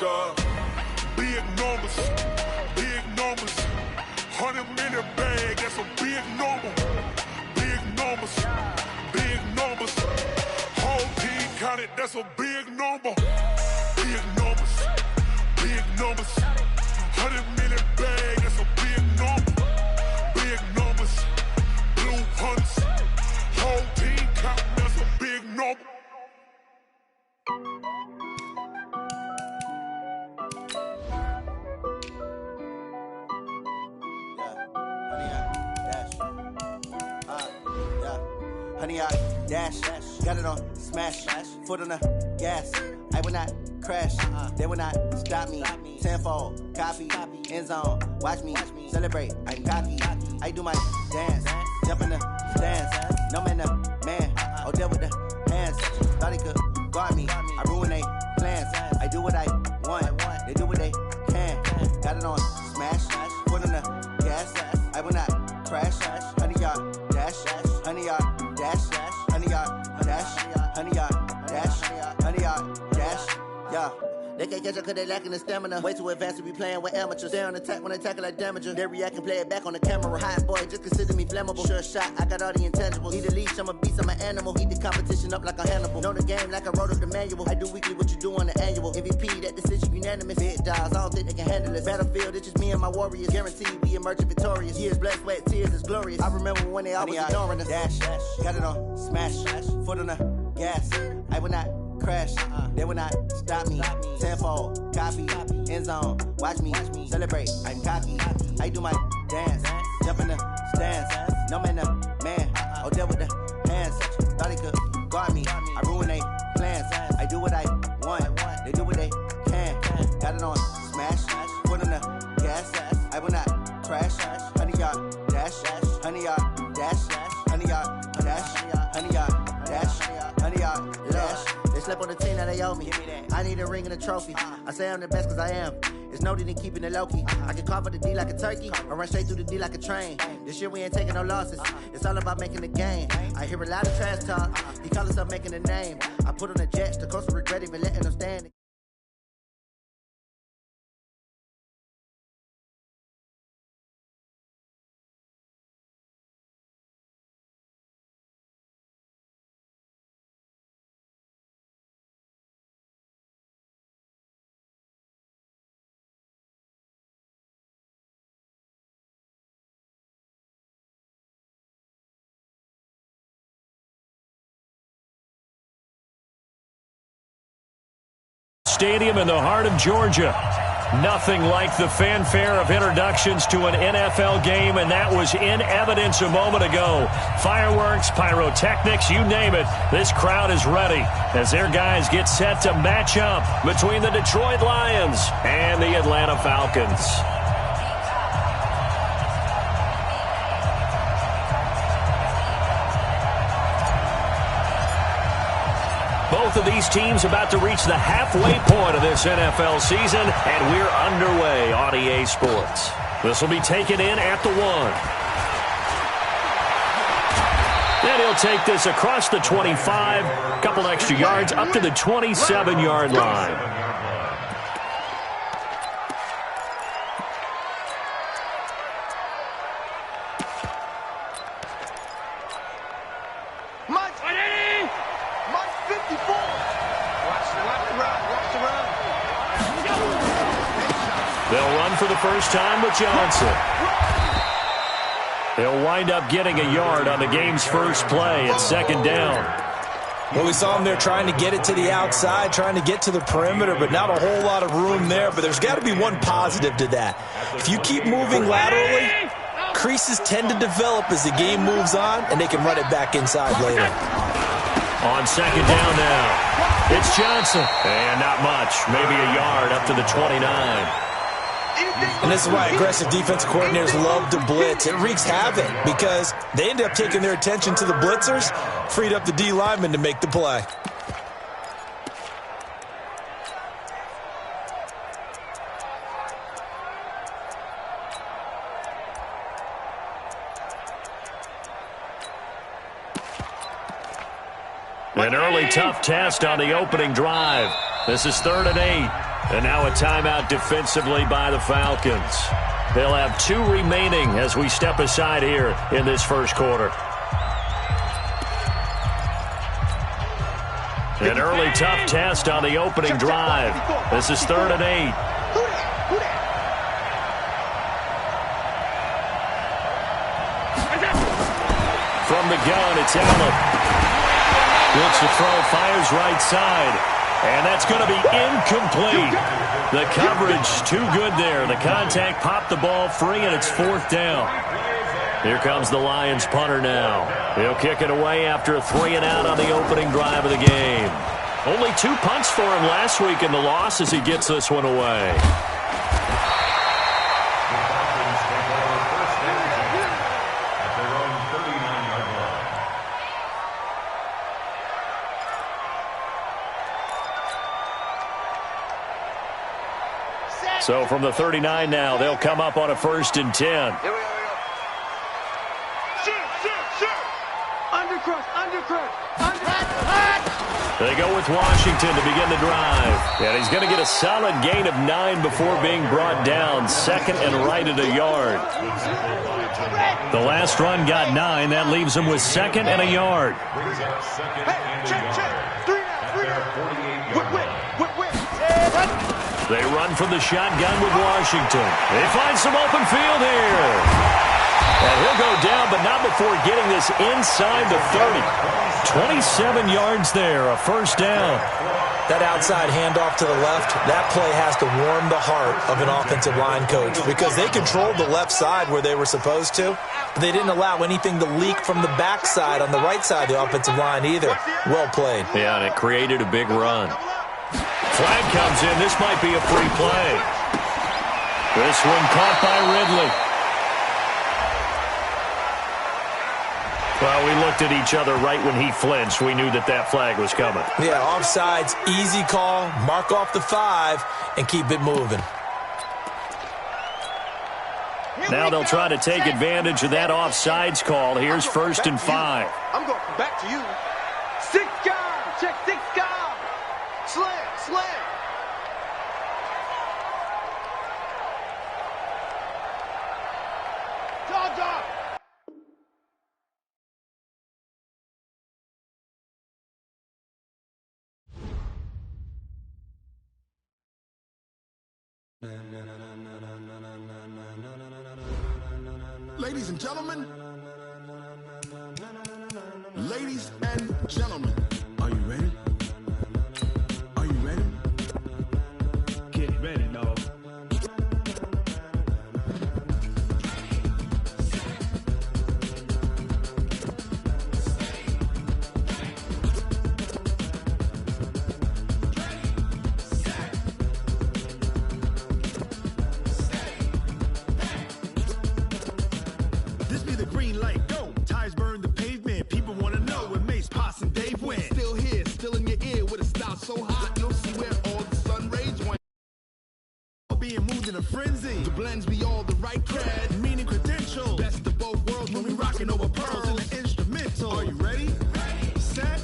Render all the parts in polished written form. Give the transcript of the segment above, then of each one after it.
Big numbers, big numbers. 100-minute bag, that's a big number. Big numbers, big numbers. Whole team counted, that's a big number. Big numbers, big numbers. 100-minute bag, that's a big number. Big numbers, blue hunts. Whole team count, that's a big number. Honey, I dash, got it on smash, foot on the gas. I will not crash, they will not stop me. Tenfold, copy, end zone, watch me celebrate. I'm cocky, I do my dance, jump in the stands. No man, the man, oh, deal with the hands. Thought he could guard me, I ruin they plans. I do what I want, they do what they can. Got it on smash, foot on the gas. I will not crash, honey, y'all dash, honey, y'all dash, honey, y'all dash, honey, y'all dash, honey, y'all dash, yeah. They can't catch up cause they lacking the stamina. Way too advanced to be playing with amateurs. Stay on attack when I tackle like damager. They react and play it back on the camera. Hot boy, just consider me flammable. Sure shot, I got all the intangibles. Need a leash, I'm a beast, I'm an animal. Heat the competition up like a Hannibal. Know the game like I wrote up the manual. I do weekly what you do on the annual. MVP, that decision unanimous. Big dogs, I don't think they can handle this. Battlefield, it's just me and my warriors. Guaranteed we emerging victorious. Years, blood, sweat, tears, it's glorious. I remember when they always ignoring us. Dash, got it on smash, foot on the gas. I will not crash, they will not stop me. Tenfold, copy, end zone, watch me celebrate. I'm cocky, I do my dance, jump in the stands. No man, the man, oh, deal with the hands. Thought he could guard me, I ruin they plans. I do what I want, they do what they can. Got it on smash, foot on the gas. I will not crash, honey, y'all dash, honey, y'all dash, honey, y'all dash, honey, y'all dash, honey, y'all dash. They slept on the team that they owe me. I need a ring and a trophy. I say I'm the best cause I am. It's no need in keeping it low-key. I can carve up the D like a turkey or run straight through the D like a train. This year we ain't taking no losses. It's all about making the game. I hear a lot of trash talk. He call himself making a name. I put on the Jets. The coach will regret even letting them stand. Stadium in the heart of Georgia. Nothing like the fanfare of introductions to an NFL game, and that was in evidence a moment ago. Fireworks, pyrotechnics, you name it. This crowd is ready as their guys get set to match up between the Detroit Lions and the Atlanta Falcons. Both of these teams about to reach the halfway point of this NFL season, and we're underway on EA Sports. This will be taken in at the 1. And he'll take this across the 25, a couple extra yards up to the 27-yard line. They'll run for the first time with Johnson. They'll wind up getting a yard on the game's first play at second down. Well, we saw him there trying to get it to the outside, trying to get to the perimeter, but not a whole lot of room there. But there's got to be one positive to that. If you keep moving laterally, creases tend to develop as the game moves on, and they can run it back inside later. On second down now, it's Johnson. And not much, maybe a yard up to the 29. And this is why aggressive defensive coordinators love to blitz. It wreaks havoc because they end up taking their attention to the blitzers, freed up the D lineman to make the play. An early tough test on the opening drive. This is 3rd and 8. And now a timeout defensively by the Falcons. They'll have 2 remaining as we step aside here in this first quarter. An early tough test on the opening drive. This is 3rd and 8. From the gun, it's Allen. Looks to throw, fires right side. And that's going to be incomplete. The coverage too good there. The contact popped the ball free, and it's 4th down. Here comes the Lions punter now. He'll kick it away after a 3-and-out on the opening drive of the game. Only 2 punts for him last week in the loss as he gets this one away. So from the 39 now, they'll come up on a 1st and 10. Here we go. Shoot. Undercrush. They go with Washington to begin the drive. And he's going to get a solid gain of 9 before being brought down. 2nd and right at a yard. The last run got 9. That leaves him with 2nd and a yard. Hey, check. 3 now. Whip. They run from the shotgun with Washington. They find some open field here. And he'll go down, but not before getting this inside the 30. 27 yards there, a 1st down. That outside handoff to the left, that play has to warm the heart of an offensive line coach because they controlled the left side where they were supposed to, but they didn't allow anything to leak from the backside on the right side of the offensive line either. Well played. Yeah, and it created a big run. Flag comes in. This might be a free play. This one caught by Ridley. Well, we looked at each other right when he flinched. We knew that flag was coming. Yeah, offsides, easy call, mark off the 5, and keep it moving. Now they'll try to take advantage of that offsides call. Here's 1st and 5. I'm going back to you. 6 guard. Check 6 guard. Slam. Dog. Ladies and gentlemen, are you ready? Get ready, dog. This be the green light, go. Tires burn the pavement. People want to know where Mace, Potts, and Dave went. Still here, still in your ear with a style so hot. You'll see where all the sun rays went. Being moved in a frenzy. The blends be all the right cred, meaning credentials. Best of both worlds when we rocking over pearls in the instrumental. Are you ready? Set.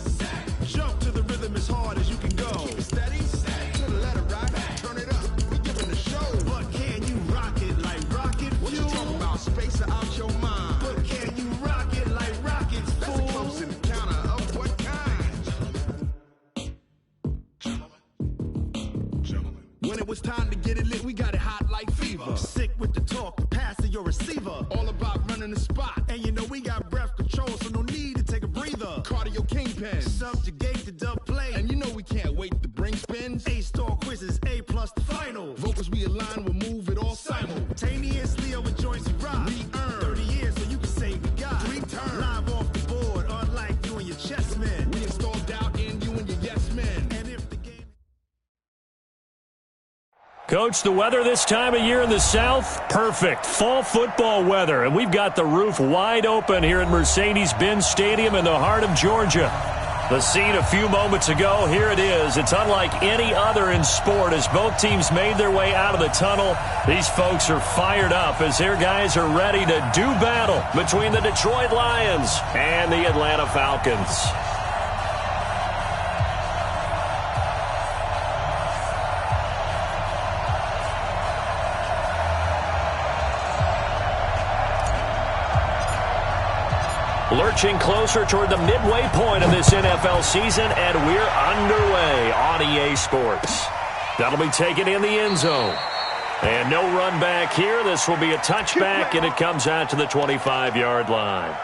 Jump to the rhythm as hard as you can go. Keep it steady. To the letter rock. Turn it up. We giving the show. But can you rock it like rocket fuel? What you talking about? Space out your mind. But can you rock it like rockets, fool? That's a close encounter of what kind? Gentlemen. When it was time to get it lit, we got it hot like fever. Sick with the talk, pass to your receiver. All about running the spot. And you know we got breath control, so no need to take a breather. Cardio kingpin, subjugate the dub play. And you know we can't wait to bring spins. A-star quizzes, A+ the final. Vocals we align, we'll move it all simultaneously over joints we rock. We earn 30 years, so you can say we got 3 turns. Live off the board, unlike you and your chess men. We installed doubt in you and your yes men. And if the game... Coach, the weather this time of year in the South, perfect. Fall football weather, and we've got the roof wide open here at Mercedes-Benz Stadium in the heart of Georgia. The scene a few moments ago, here it is. It's unlike any other in sport as both teams made their way out of the tunnel. These folks are fired up as their guys are ready to do battle between the Detroit Lions and the Atlanta Falcons. Lurching closer toward the midway point of this NFL season, and we're underway on EA Sports. That'll be taken in the end zone. And no run back here. This will be a touchback, and it comes out to the 25-yard line.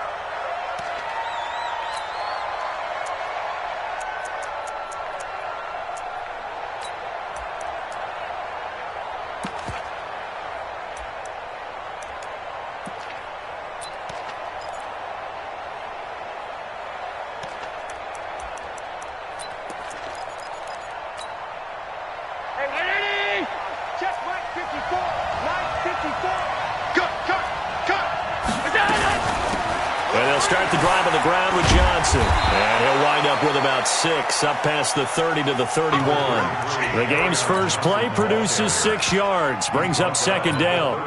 Up past the 30 to the 31. The game's first play produces 6 yards, brings up second down.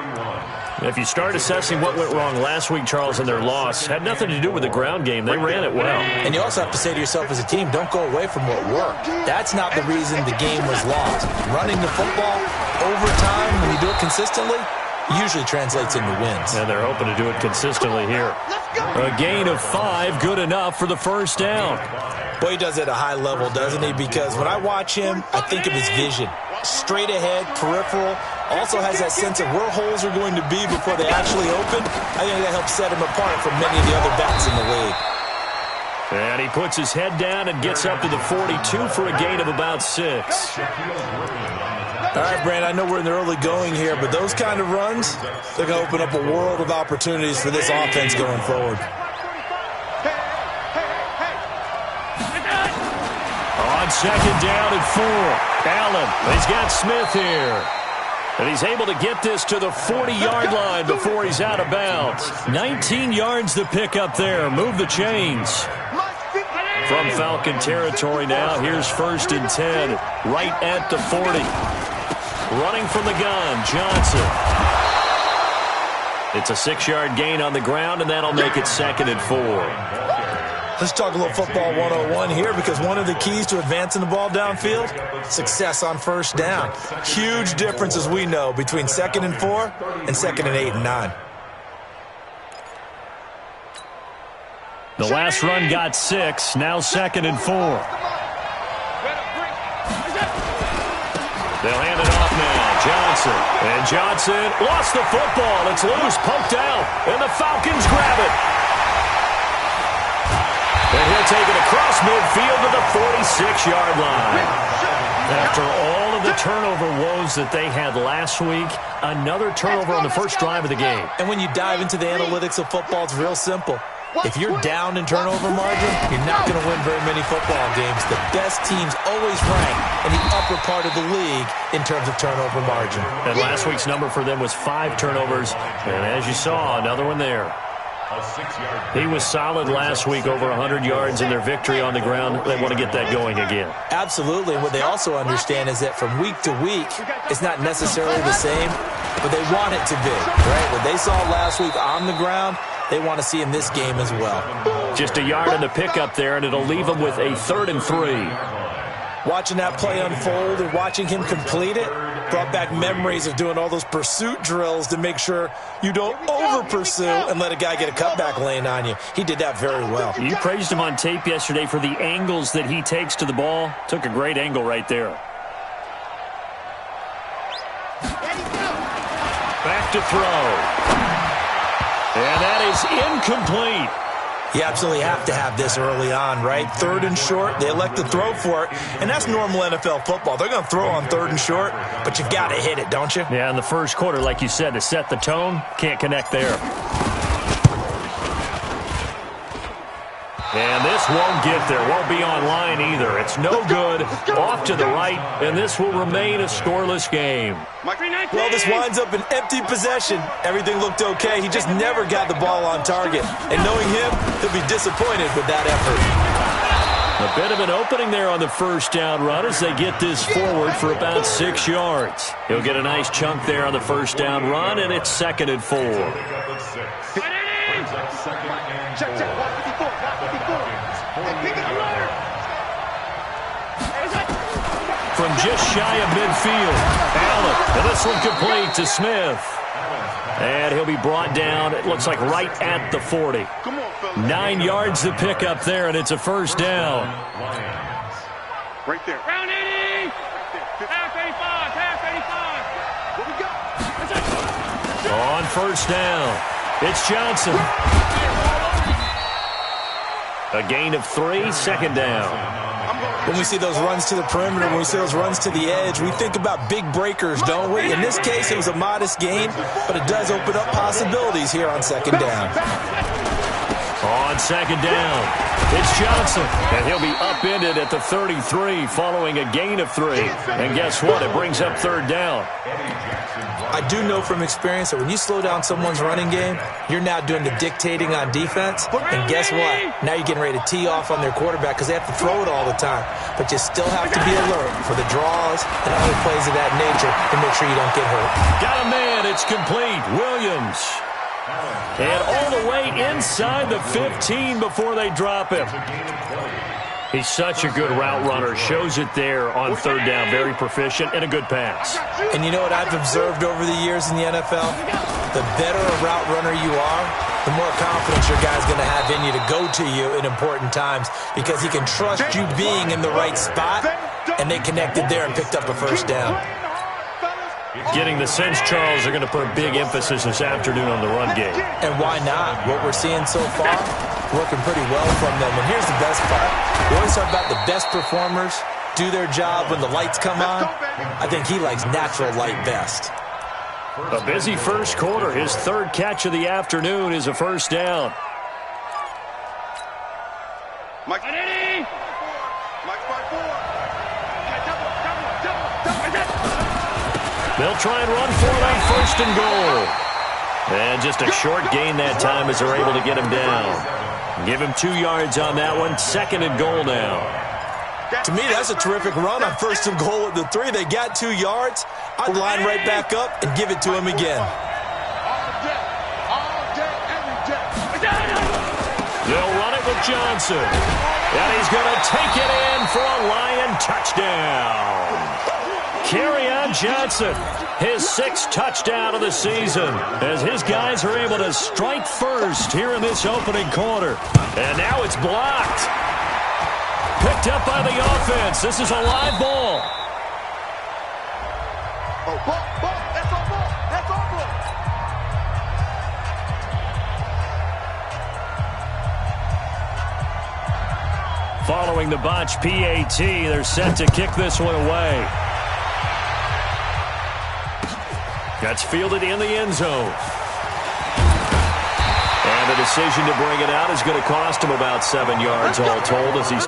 If you start assessing what went wrong last week, Charles, in their loss, had nothing to do with the ground game. They ran it well. And you also have to say to yourself as a team, don't go away from what worked. That's not the reason the game was lost. Running the football over time, when you do it consistently, usually translates into wins. And they're hoping to do it consistently here. A gain of 5, good enough for the first down. Boy, he does it at a high level, doesn't he? Because when I watch him, I think of his vision. Straight ahead, peripheral. Also has that sense of where holes are going to be before they actually open. I think that helps set him apart from many of the other backs in the league. And he puts his head down and gets up to the 42 for a gain of about 6. All right, Brand, I know we're in the early going here, but those kind of runs, they're going to open up a world of opportunities for this offense going forward. On second down and 4. Allen, he's got Smith here. And he's able to get this to the 40-yard line before he's out of bounds. 19 yards to pick up there. Move the chains. From Falcon territory now, here's 1st and 10. Right at the 40. Running from the gun, Johnson. It's a 6-yard gain on the ground, and that'll make it 2nd and 4. Let's talk a little football 101 here, because one of the keys to advancing the ball downfield, success on first down. Huge difference, as we know, between 2nd and 4 and 2nd and 8 and 9. The last run got 6, now 2nd and 4. They'll hand it off now. Johnson. And Johnson lost the football. It's loose, poked out, and the Falcons grab it. And he'll take it across midfield to the 46-yard line. After all of the turnover woes that they had last week, another turnover on the first drive of the game. And when you dive into the analytics of football, it's real simple. If you're down in turnover margin, you're not going to win very many football games. The best teams always rank in the upper part of the league in terms of turnover margin. And last week's number for them was 5 turnovers. And as you saw, another one there. He was solid last week, over 100 yards in their victory on the ground. They want to get that going again. Absolutely. And what they also understand is that from week to week, it's not necessarily the same, but they want it to be, right? What they saw last week on the ground, they want to see in this game as well. Just a yard in the pickup there, and it'll leave them with a 3rd and 3. Watching that play unfold and watching him complete it brought back memories of doing all those pursuit drills to make sure you don't over-pursue and let a guy get a cutback lane on you. He did that very well. You praised him on tape yesterday for the angles that he takes to the ball. Took a great angle right there. Back to throw. And that is incomplete. You absolutely have to have this early on, right? 3rd and short, they elect to throw for it, and that's normal NFL football. They're going to throw on 3rd and short, but you've got to hit it, don't you? Yeah, in the first quarter, like you said, to set the tone, can't connect there. And this won't get there, won't be online either. It's no good, off to the right, and this will remain a scoreless game. Well, this winds up an empty possession. Everything looked okay. He just never got the ball on target. And knowing him, he'll be disappointed with that effort. A bit of an opening there on the first down run as they get this forward for about 6 yards. He'll get a nice chunk there on the first down run, and it's 2nd and 4. From just shy of midfield, Allen, and this one complete to Smith. And he'll be brought down, it looks like right at the 40. 9 yards to pick up there, and it's a first down. Right there. Round 80. Half 85. Half 85. What we got? On first down, it's Johnson. A gain of 3, second down. When we see those runs to the perimeter, when we see those runs to the edge, we think about big breakers, don't we? In this case, it was a modest gain, but it does open up possibilities here on second down. On second down, it's Johnson, and he'll be upended at the 33 following a gain of 3. And guess what? It brings up third down. I do know from experience that when you slow down someone's running game, you're now doing the dictating on defense. And guess what? Now you're getting ready to tee off on their quarterback because they have to throw it all the time. But you still have to be alert for the draws and other plays of that nature to make sure you don't get hurt. Got a man. It's complete. Williams. And all the way inside the 15 before they drop him. He's such a good route runner. Shows it there on third down. Very proficient and a good pass. And you know what I've observed over the years in the NFL? The better a route runner you are, the more confidence your guy's going to have in you to go to you in important times because he can trust you being in the right spot, and they connected there and picked up a first down. Getting the sense, Charles, are going to put a big emphasis this afternoon on the run game. And why not? What we're seeing so far, working pretty well from them. And here's the best part. We always talk about the best performers do their job when the lights come on. I think he likes natural light best. A busy first quarter. His third catch of the afternoon is a first down. Mike. They'll try and run for it on first and goal. And just a short gain that time as they're able to get him down. Give him 2 yards on that one. Second and goal now. To me, that's a terrific run on first and goal at the 3. They got 2 yards. I'll line right back up and give it to him again. They'll run it with Johnson. And he's going to take it in for a Lion touchdown. Kerryon Johnson, his 6th touchdown of the season, as his guys are able to strike first here in this opening quarter. And now it's blocked. Picked up by the offense. This is a live ball. Oh, ball. That's our ball. That's our ball. Following the botch PAT, they're set to kick this one away. That's fielded in the end zone. And the decision to bring it out is going to cost him about 7 yards all told as he's...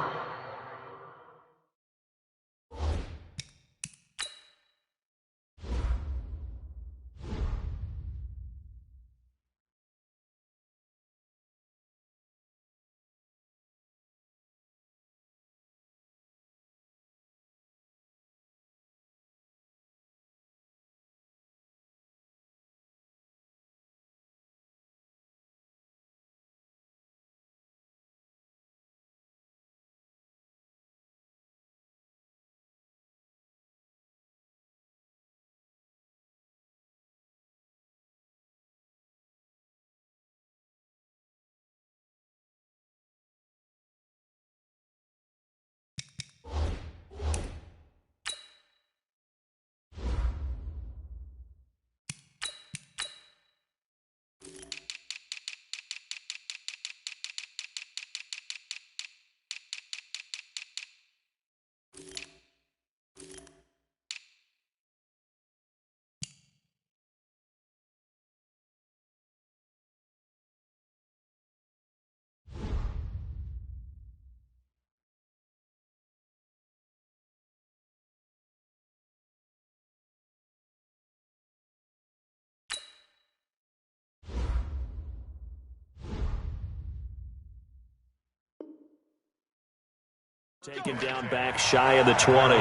Taken down back shy of the 20.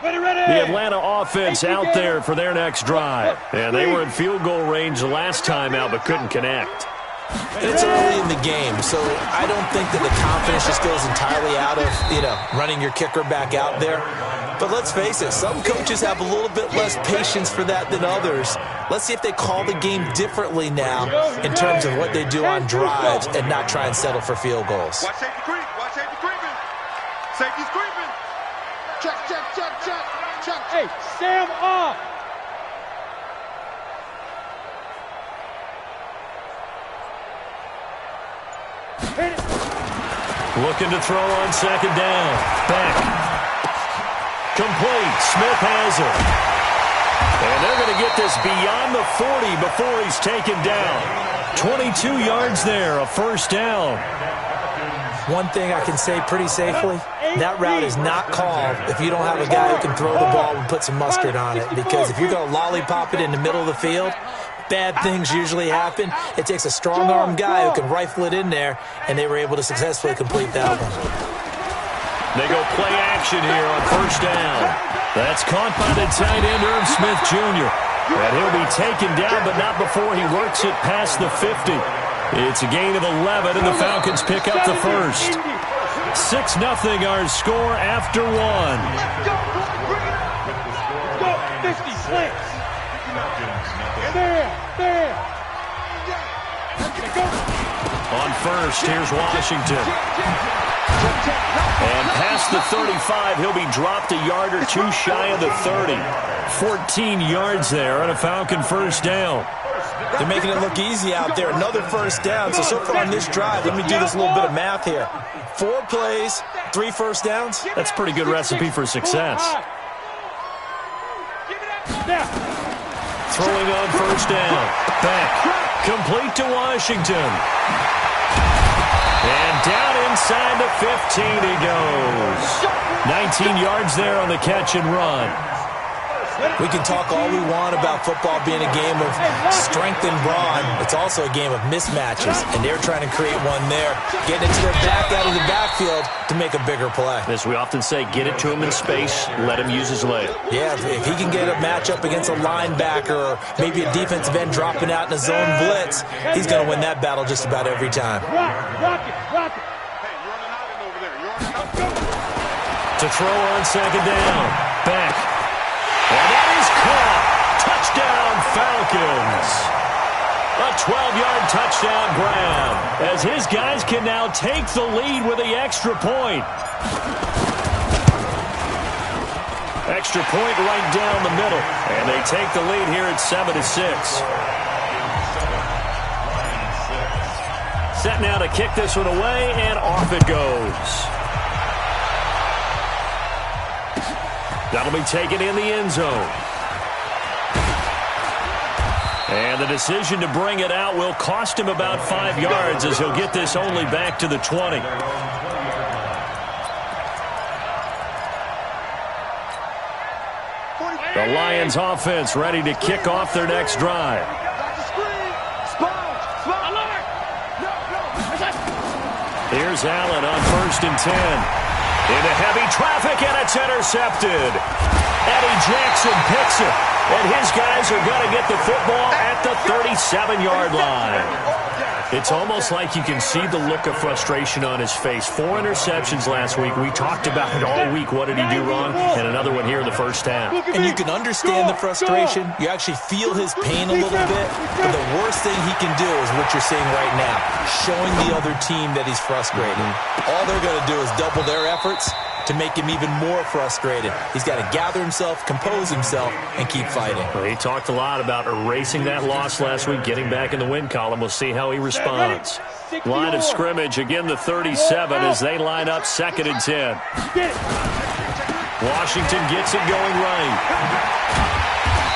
The Atlanta offense out there for their next drive. And they were in field goal range the last time out but couldn't connect. It's early in the game, so I don't think that the confidence just goes entirely out of, running your kicker back out there. But let's face it, some coaches have a little bit less patience for that than others. Let's see if they call the game differently now in terms of what they do on drives and not try and settle for field goals. Watch safety creep. Watch safety creeping. Safety's creeping. Check, check, check, check, check. Hey, Sam off. Looking to throw on second down. Back. Complete. Smith has it. And they're going to get this beyond the 40 before he's taken down. 22 yards there, a first down. One thing I can say pretty safely, that route is not called if you don't have a guy who can throw the ball and put some mustard on it. Because if you're going to lollipop it in the middle of the field, bad things usually happen. It takes a strong-arm guy who can rifle it in there, and they were able to successfully complete that one. They go play action here on first down. That's caught by the tight end, Irv Smith Jr. And he'll be taken down, but not before he works it past the 50. It's a gain of 11, and the Falcons pick up the first. 6-0 our score after one. Go, 50 slants. There. On first, here's Washington. And past the 35, he'll be dropped a yard or two shy of the 30. 14 yards there on a Falcon first down. They're making it look easy out there. Another first down. So far on this drive, let me do this little bit of math here. 4 plays, 3 first downs. That's a pretty good recipe for success. Throwing on first down. Back. Complete to Washington. And down inside the 15 he goes. 19 yards there on the catch and run. We can talk all we want about football being a game of strength and brawn. It's also a game of mismatches, and they're trying to create one there, getting it to their back out of the backfield to make a bigger play. As we often say, get it to him in space, let him use his leg. Yeah, if he can get a matchup against a linebacker or maybe a defensive end dropping out in a zone blitz, he's going to win that battle just about every time. Rock it. To throw on second down. Back. And that is caught. Touchdown, Falcons. A 12-yard touchdown grab as his guys can now take the lead with the extra point. Extra point right down the middle. And they take the lead here at 7-6. Set now to kick this one away, and off it goes. That'll be taken in the end zone. And the decision to bring it out will cost him about 5 yards as he'll get this only back to the 20. The Lions offense ready to kick off their next drive. Here's Allen on 1st and 10. Into heavy traffic, and it's intercepted. Eddie Jackson picks it, and his guys are going to get the football at the 37-yard line. It's almost like you can see the look of frustration on his face. 4 interceptions last week. We talked about it all week. What did he do wrong? And another one here in the first half. And you can understand the frustration. You actually feel his pain a little bit. But the worst thing he can do is what you're seeing right now, showing the other team that he's frustrated. All they're going to do is double their efforts to make him even more frustrated. He's got to gather himself, compose himself, and keep fighting. Well, he talked a lot about erasing that loss last week, getting back in the win column. We'll see how he responds. Line of scrimmage, again the 37 as they line up 2nd and 10. Washington gets it going right.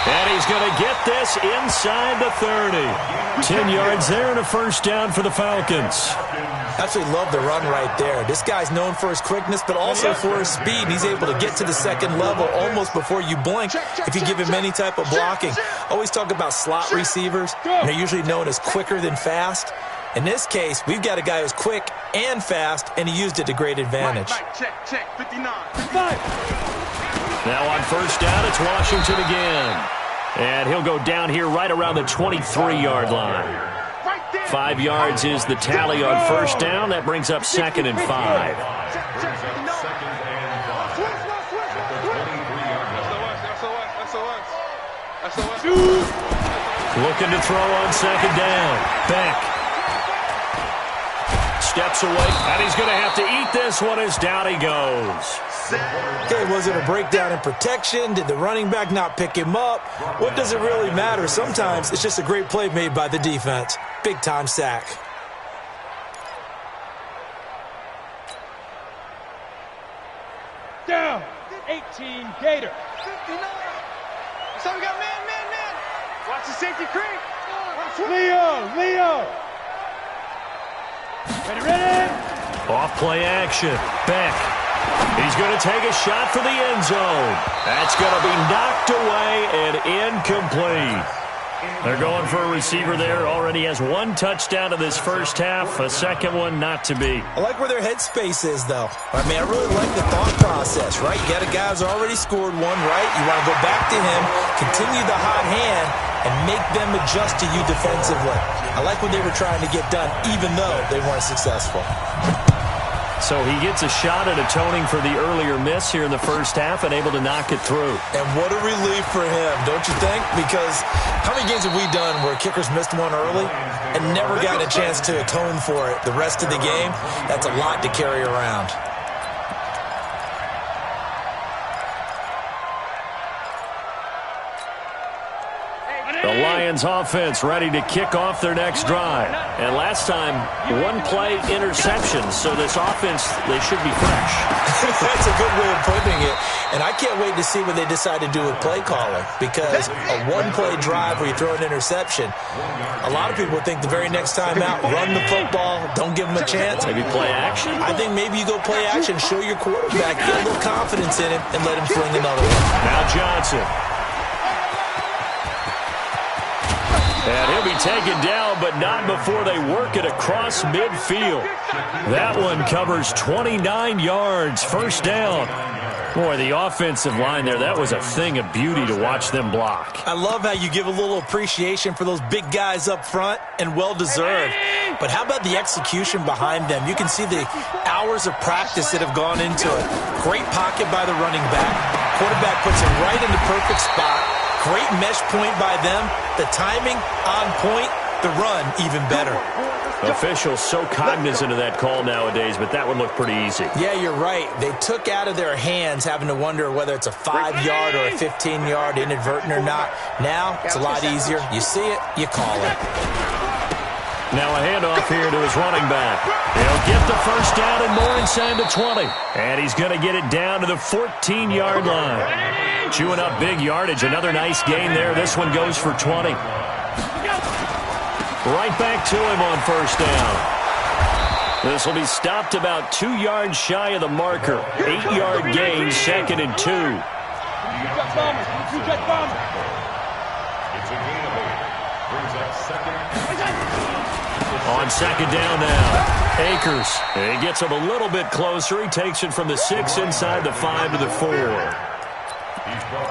And he's going to get this inside the 30. 10 yards there and a first down for the Falcons. Absolutely love the run right there. This guy's known for his quickness, but also for his speed. And he's able to get to the 2nd level almost before you blink if you give him any type of blocking. Always talk about slot receivers. And they're usually known as quicker than fast. In this case, we've got a guy who's quick and fast, and he used it to great advantage. Check, 59. Now on first down, it's Washington again. And he'll go down here right around the 23-yard line. 5 yards is the tally on first down. That brings up 2nd and 5. Looking to throw on 2nd down. Beck steps away, and he's going to have to eat this one as down he goes. Okay, was it a breakdown in protection? Did the running back not pick him up? What does it really matter? Sometimes it's just a great play made by the defense. Big-time sack. Down. 18 Gator. So we got man. Watch the safety creep. Leo. Ready. Off play action. Beck. He's going to take a shot for the end zone. That's going to be knocked away and incomplete. They're going for a receiver there. Already has 1 touchdown in this first half. A second one not to be. I like where their headspace is, though. I mean, I really like the thought process, right? You got a guy who's already scored one, right? You want to go back to him, continue the hot hand, and make them adjust to you defensively. I like what they were trying to get done, even though they weren't successful. So he gets a shot at atoning for the earlier miss here in the first half and able to knock it through. And what a relief for him, don't you think? Because how many games have we done where kickers missed one early and never got a chance to atone for it the rest of the game? That's a lot to carry around. The Lions offense ready to kick off their next drive. And last time, 1 play interception. So this offense, they should be fresh. That's a good way of putting it. And I can't wait to see what they decide to do with play calling. Because a 1-play drive where you throw an interception, a lot of people think the very next time out, run the football, don't give them a chance. Maybe play action? I think maybe you go play action, show your quarterback, get a little confidence in him, and let him fling another one. Now Johnson. And he'll be taken down, but not before they work it across midfield. That one covers 29 yards. First down. Boy, the offensive line there, that was a thing of beauty to watch them block. I love how you give a little appreciation for those big guys up front, and well-deserved. But how about the execution behind them? You can see the hours of practice that have gone into it. Great pocket by the running back. Quarterback puts it right in the perfect spot. Great mesh point by them. The timing on point. The run even better. Officials so cognizant of that call nowadays, but that would look pretty easy. Yeah, you're right. They took out of their hands having to wonder whether it's a 5-yard or a 15-yard inadvertent or not. Now, it's a lot easier. You see it, you call it. Now a handoff here to his running back. He'll get the first down and more inside the 20. And he's going to get it down to the 14-yard line. Chewing up big yardage. Another nice gain there. This one goes for 20. Right back to him on first down. This will be stopped about 2 yards shy of the marker. 8-yard gain, 2nd and 2. On second down now, Akers. He gets him a little bit closer. He takes it from the 6 inside the 5 to the 4.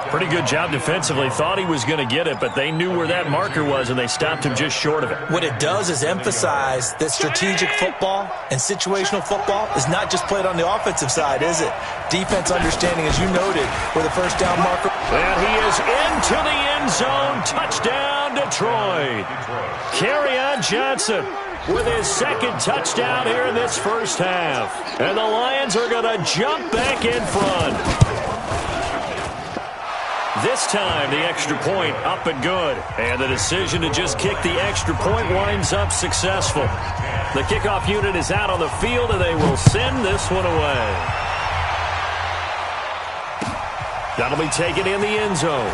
Pretty good job defensively. Thought he was going to get it, but they knew where that marker was, and they stopped him just short of it. What it does is emphasize that strategic football and situational football is not just played on the offensive side, is it? Defense understanding, as you noted, where the first down marker. And he is into the end zone. Touchdown, Detroit. Kerryon Johnson with his 2nd touchdown here in this first half. And the Lions are going to jump back in front. This time, the extra point up and good. And the decision to just kick the extra point winds up successful. The kickoff unit is out on the field, and they will send this one away. That'll be taken in the end zone.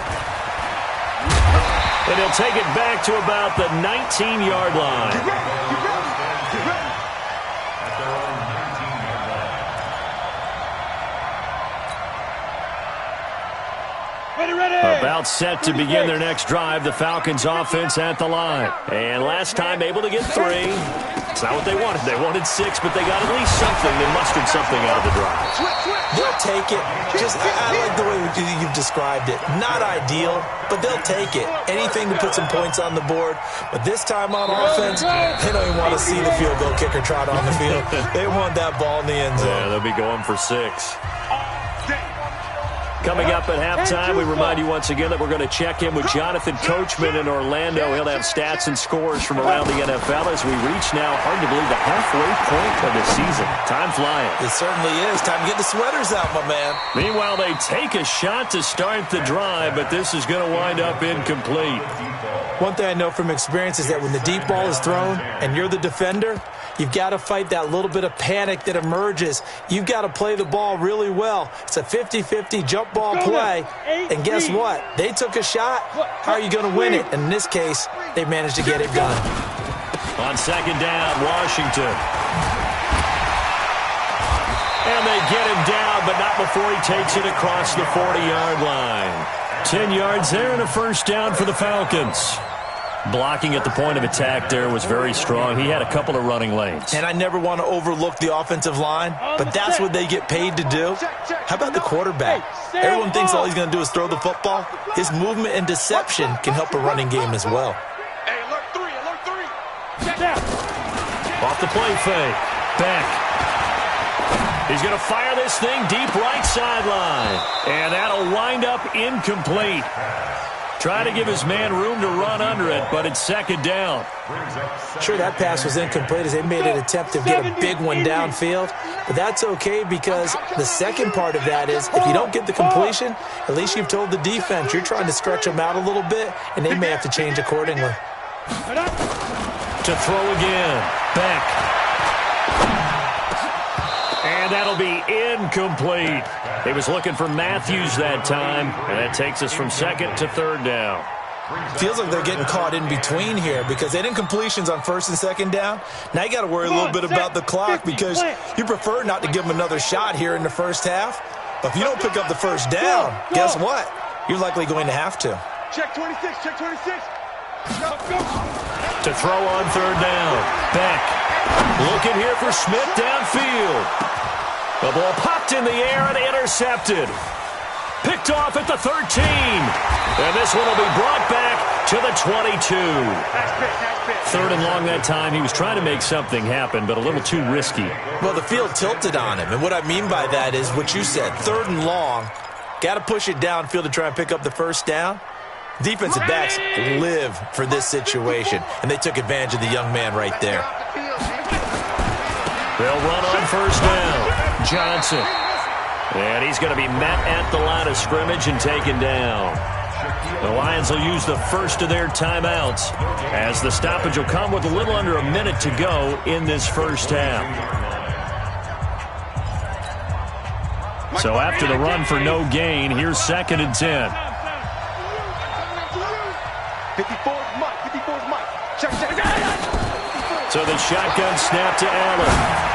And he'll take it back to about the 19-yard line. About set to begin their next drive, the Falcons offense at the line. And last time able to get 3. That's not what they wanted. They wanted 6, but they got at least something. They mustered something out of the drive. They'll take it. I like the way you've described it. Not ideal, but they'll take it. Anything to put some points on the board. But this time on offense, they don't even want to see the field goal kicker trot on the field. They want that ball in the end zone. Yeah, they'll be going for 6. Coming up at halftime, we remind you once again that we're going to check in with Jonathan Coachman in Orlando. He'll have stats and scores from around the NFL as we reach now, hard to believe, the halfway point of the season. Time flying. It certainly is. Time to get the sweaters out, my man. Meanwhile, they take a shot to start the drive, but this is going to wind up incomplete. One thing I know from experience is that when the deep ball is thrown and you're the defender, you've got to fight that little bit of panic that emerges. You've got to play the ball really well. It's a 50-50 jump ball play. And guess what? They took a shot. How are you going to win it? And in this case, they managed to get it done. On second down, Washington. And they get him down, but not before he takes it across the 40-yard line. 10 yards there and a first down for the Falcons. Blocking at the point of attack there was very strong. He had a couple of running lanes. And I never want to overlook the offensive line, but that's what they get paid to do. How about the quarterback? Everyone thinks all he's going to do is throw the football. His movement and deception can help a running game as well. Hey, alert 3, alert 3. Off the play fake. Back. He's going to fire this thing deep right sideline. And that'll wind up incomplete. Trying to give his man room to run under it, but it's second down. Sure, that pass was incomplete as they made an attempt to get a big one downfield. But that's okay because the second part of that is if you don't get the completion, at least you've told the defense you're trying to stretch them out a little bit, and they may have to change accordingly. To throw again. Back. And that'll be incomplete. He was looking for Matthews that time, and that takes us from second to third down. Feels like they're getting caught in between here because they didn't incompletions on first and second down. Now you got to worry a little bit about the clock because you prefer not to give them another shot here in the first half. But if you don't pick up the first down, guess what? You're likely going to have to. Check 26, check 26. To throw on third down. Beck. Looking here for Smith downfield. The ball popped in the air and intercepted. Picked off at the 13. And this one will be brought back to the 22. Third and long that time. He was trying to make something happen, but a little too risky. Well, the field tilted on him. And what I mean by that is what you said. Third and long. Got to push it downfield to try and pick up the first down. Defensive backs live for this situation. And they took advantage of the young man right there. They'll run on first down. Johnson. And he's going to be met at the line of scrimmage and taken down. The Lions will use the first of their timeouts as the stoppage will come with a little under a minute to go in this first half. So after the run for no gain, here's second and 10. 54's Mike, 54's Mike. Check, check. So the shotgun snap to Allen.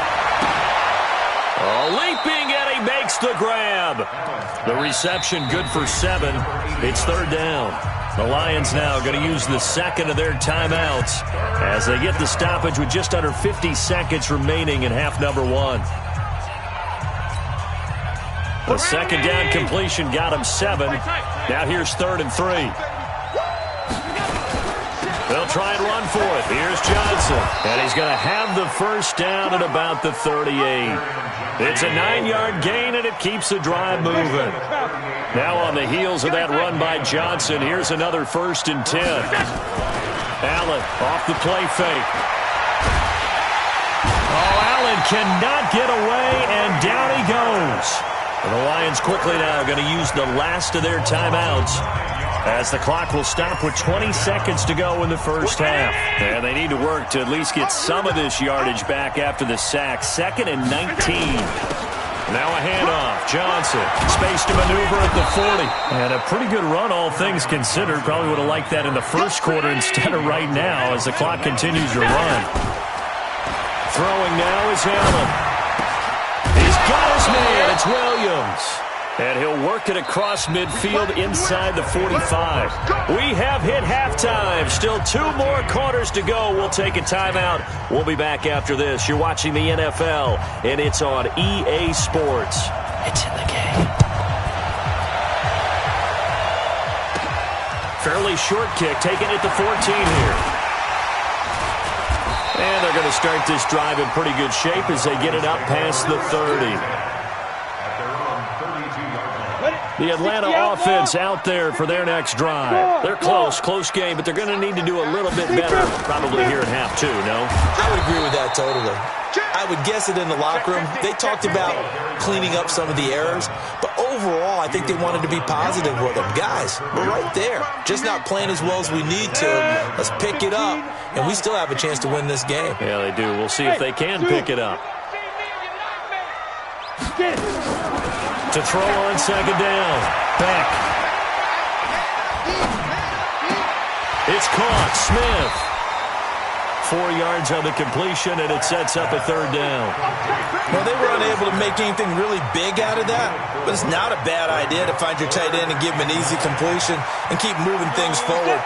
Oh, leaping, and he makes the grab. The reception good for 7. It's third down. The Lions now going to use the second of their timeouts as they get the stoppage with just under 50 seconds remaining in half number 1. The second down completion got him 7. Now here's third and 3. They'll try and run for it. Here's Johnson. And he's going to have the first down at about the 38. It's a 9-yard gain, and it keeps the drive moving. Now on the heels of that run by Johnson, here's another first and 10. Allen off the play fake. Oh, Allen cannot get away, and down he goes. And the Lions quickly now going to use the last of their timeouts as the clock will stop with 20 seconds to go in the first half. And they need to work to at least get some of this yardage back after the sack. Second and 19. Now a handoff. Johnson, space to maneuver at the 40. And a pretty good run, all things considered. Probably would have liked that in the first quarter instead of right now as the clock continues to run. Throwing now is Allen. He's got his man. It's Williams. And he'll work it across midfield inside the 45. We have hit halftime. Still 2 more quarters to go. We'll take a timeout. We'll be back after this. You're watching the NFL, and it's on EA Sports. It's in the game. Fairly short kick, taken at the 14 here. And they're going to start this drive in pretty good shape as they get it up past the 30. The Atlanta offense out there for their next drive. They're close game, but they're going to need to do a little bit better probably here at half 2, no? I would agree with that totally. I would guess it in the locker room. They talked about cleaning up some of the errors, but overall, I think they wanted to be positive with them. Guys, we're right there. Just not playing as well as we need to. Let's pick it up, and we still have a chance to win this game. Yeah, they do. We'll see if they can pick it up. To throw on second down. Back. It's caught. Smith. 4 yards on the completion, and it sets up a third down. Well, they were unable to make anything really big out of that, but it's not a bad idea to find your tight end and give him an easy completion and keep moving things forward.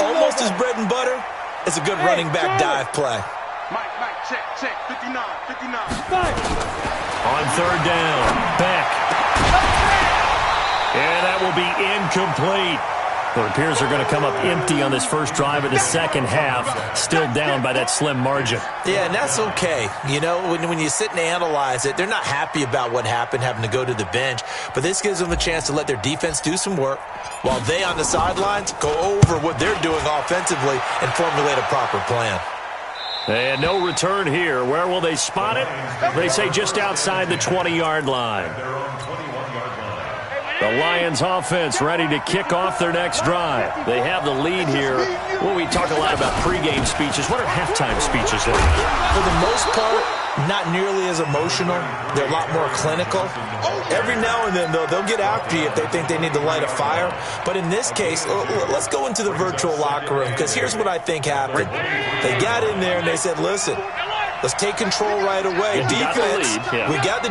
Almost as bread and butter as a good running back dive play. Mike, check, 59. On third down, back. And that will be incomplete. Well, it appears they're going to come up empty on this first drive of the second half, still down by that slim margin. Yeah, and that's okay. You know, when you sit and analyze it, they're not happy about what happened, having to go to the bench. But this gives them a chance to let their defense do some work while they on the sidelines go over what they're doing offensively and formulate a proper plan. And no return here. Where will they spot it? They say just outside the 20-yard line. The Lions offense ready to kick off their next drive. They have the lead here. Well, we talk a lot about pregame speeches. What are halftime speeches like? For the most part, not nearly as emotional. They're a lot more clinical. Every now and then, though, they'll get after you if they think they need to light a fire. But in this case, let's go into the virtual locker room, because here's what I think happened. They got in there and they said, listen, let's take control right away. Defense, we got the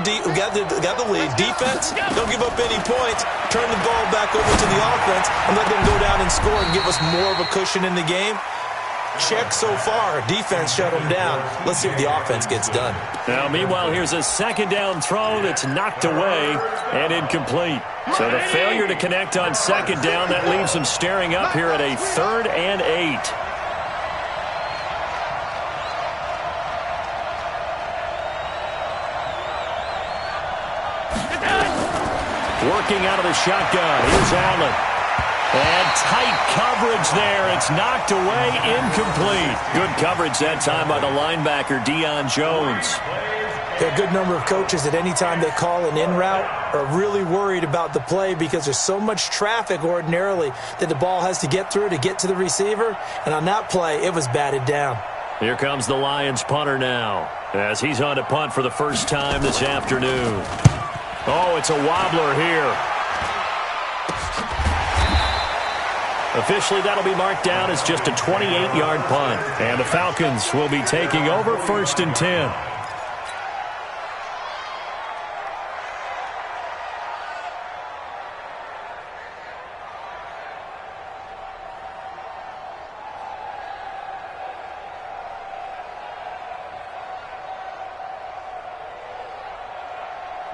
lead. Defense, don't give up any points. Turn the ball back over to the offense and let them go down and score and give us more of a cushion in the game. Check so far. Defense shut them down. Let's see if the offense gets done. Now, meanwhile, here's a second down throw that's knocked away and incomplete. So the failure to connect on second down, that leaves them staring up here at a 3rd and 8. Working out of the shotgun. Here's Allen. And tight coverage there. It's knocked away, incomplete. Good coverage that time by the linebacker, Deion Jones. There are a good number of coaches at any time they call an in route are really worried about the play because there's so much traffic ordinarily that the ball has to get through to get to the receiver. And on that play, it was batted down. Here comes the Lions punter now as he's on to punt for the first time this afternoon. Oh, it's a wobbler here. Officially, that'll be marked down as just a 28-yard punt. And the Falcons will be taking over 1st and 10.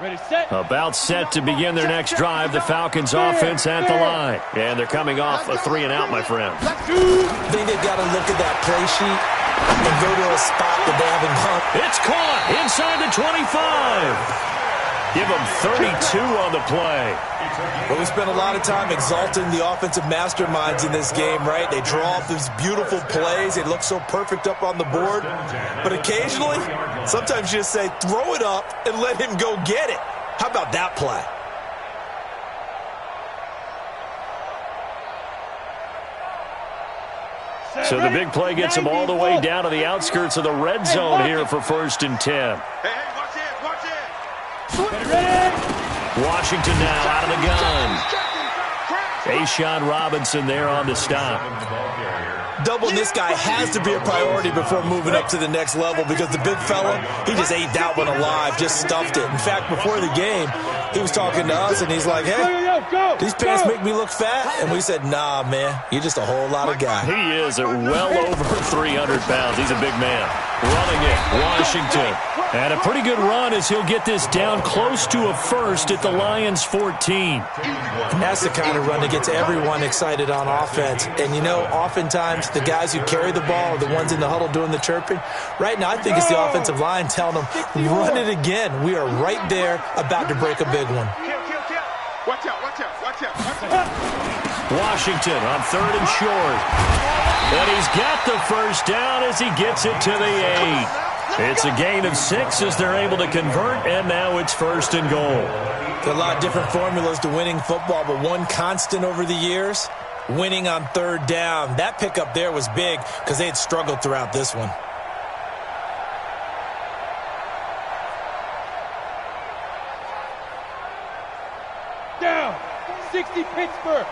Ready, set. About set to begin their next drive. The Falcons offense at the line. And thee coming off a 3 and out, my friend. I think they've got to look at that play sheet and go to a spot that they haven't gone. It's caught inside the 25. Give them 32 on the play. But we spent a lot of time exalting the offensive masterminds in this game, right? They draw up these beautiful plays. They look so perfect up on the board. But occasionally, sometimes you just say, throw it up and let him go get it. How about that play? So the big play gets them all the way down to the outskirts of the red zone here for 1st and 10. Hey, watch it. Ready. Washington now out of the gun. Ashawn Robinson there on the stop. Doubling this guy has to be a priority before moving up to the next level because the big fella, he just ate that one alive, just stuffed it. In fact, before the game, he was talking to us, and he's like, hey, these pants make me look fat? And we said, nah, man, you're just a whole lot of guy. He is at well over 300 pounds. He's a big man. Running it, Washington. And a pretty good run as he'll get this down close to a first at the Lions' 14. And that's the kind of run that gets everyone excited on offense. And, you know, oftentimes the guys who carry the ball are the ones in the huddle doing the chirping. Right now, I think it's the offensive line telling them, run it again. We are right there about to break a big one. Watch out, watch out, watch out, watch out. Washington on 3rd and short. And he's got the first down as he gets it to the 8. It's a gain of 6 as they're able to convert, and now it's 1st and goal. There are a lot of different formulas to winning football, but one constant over the years, winning on 3rd down. That pickup there was big because they had struggled throughout this one. Down. 60 Pittsburgh.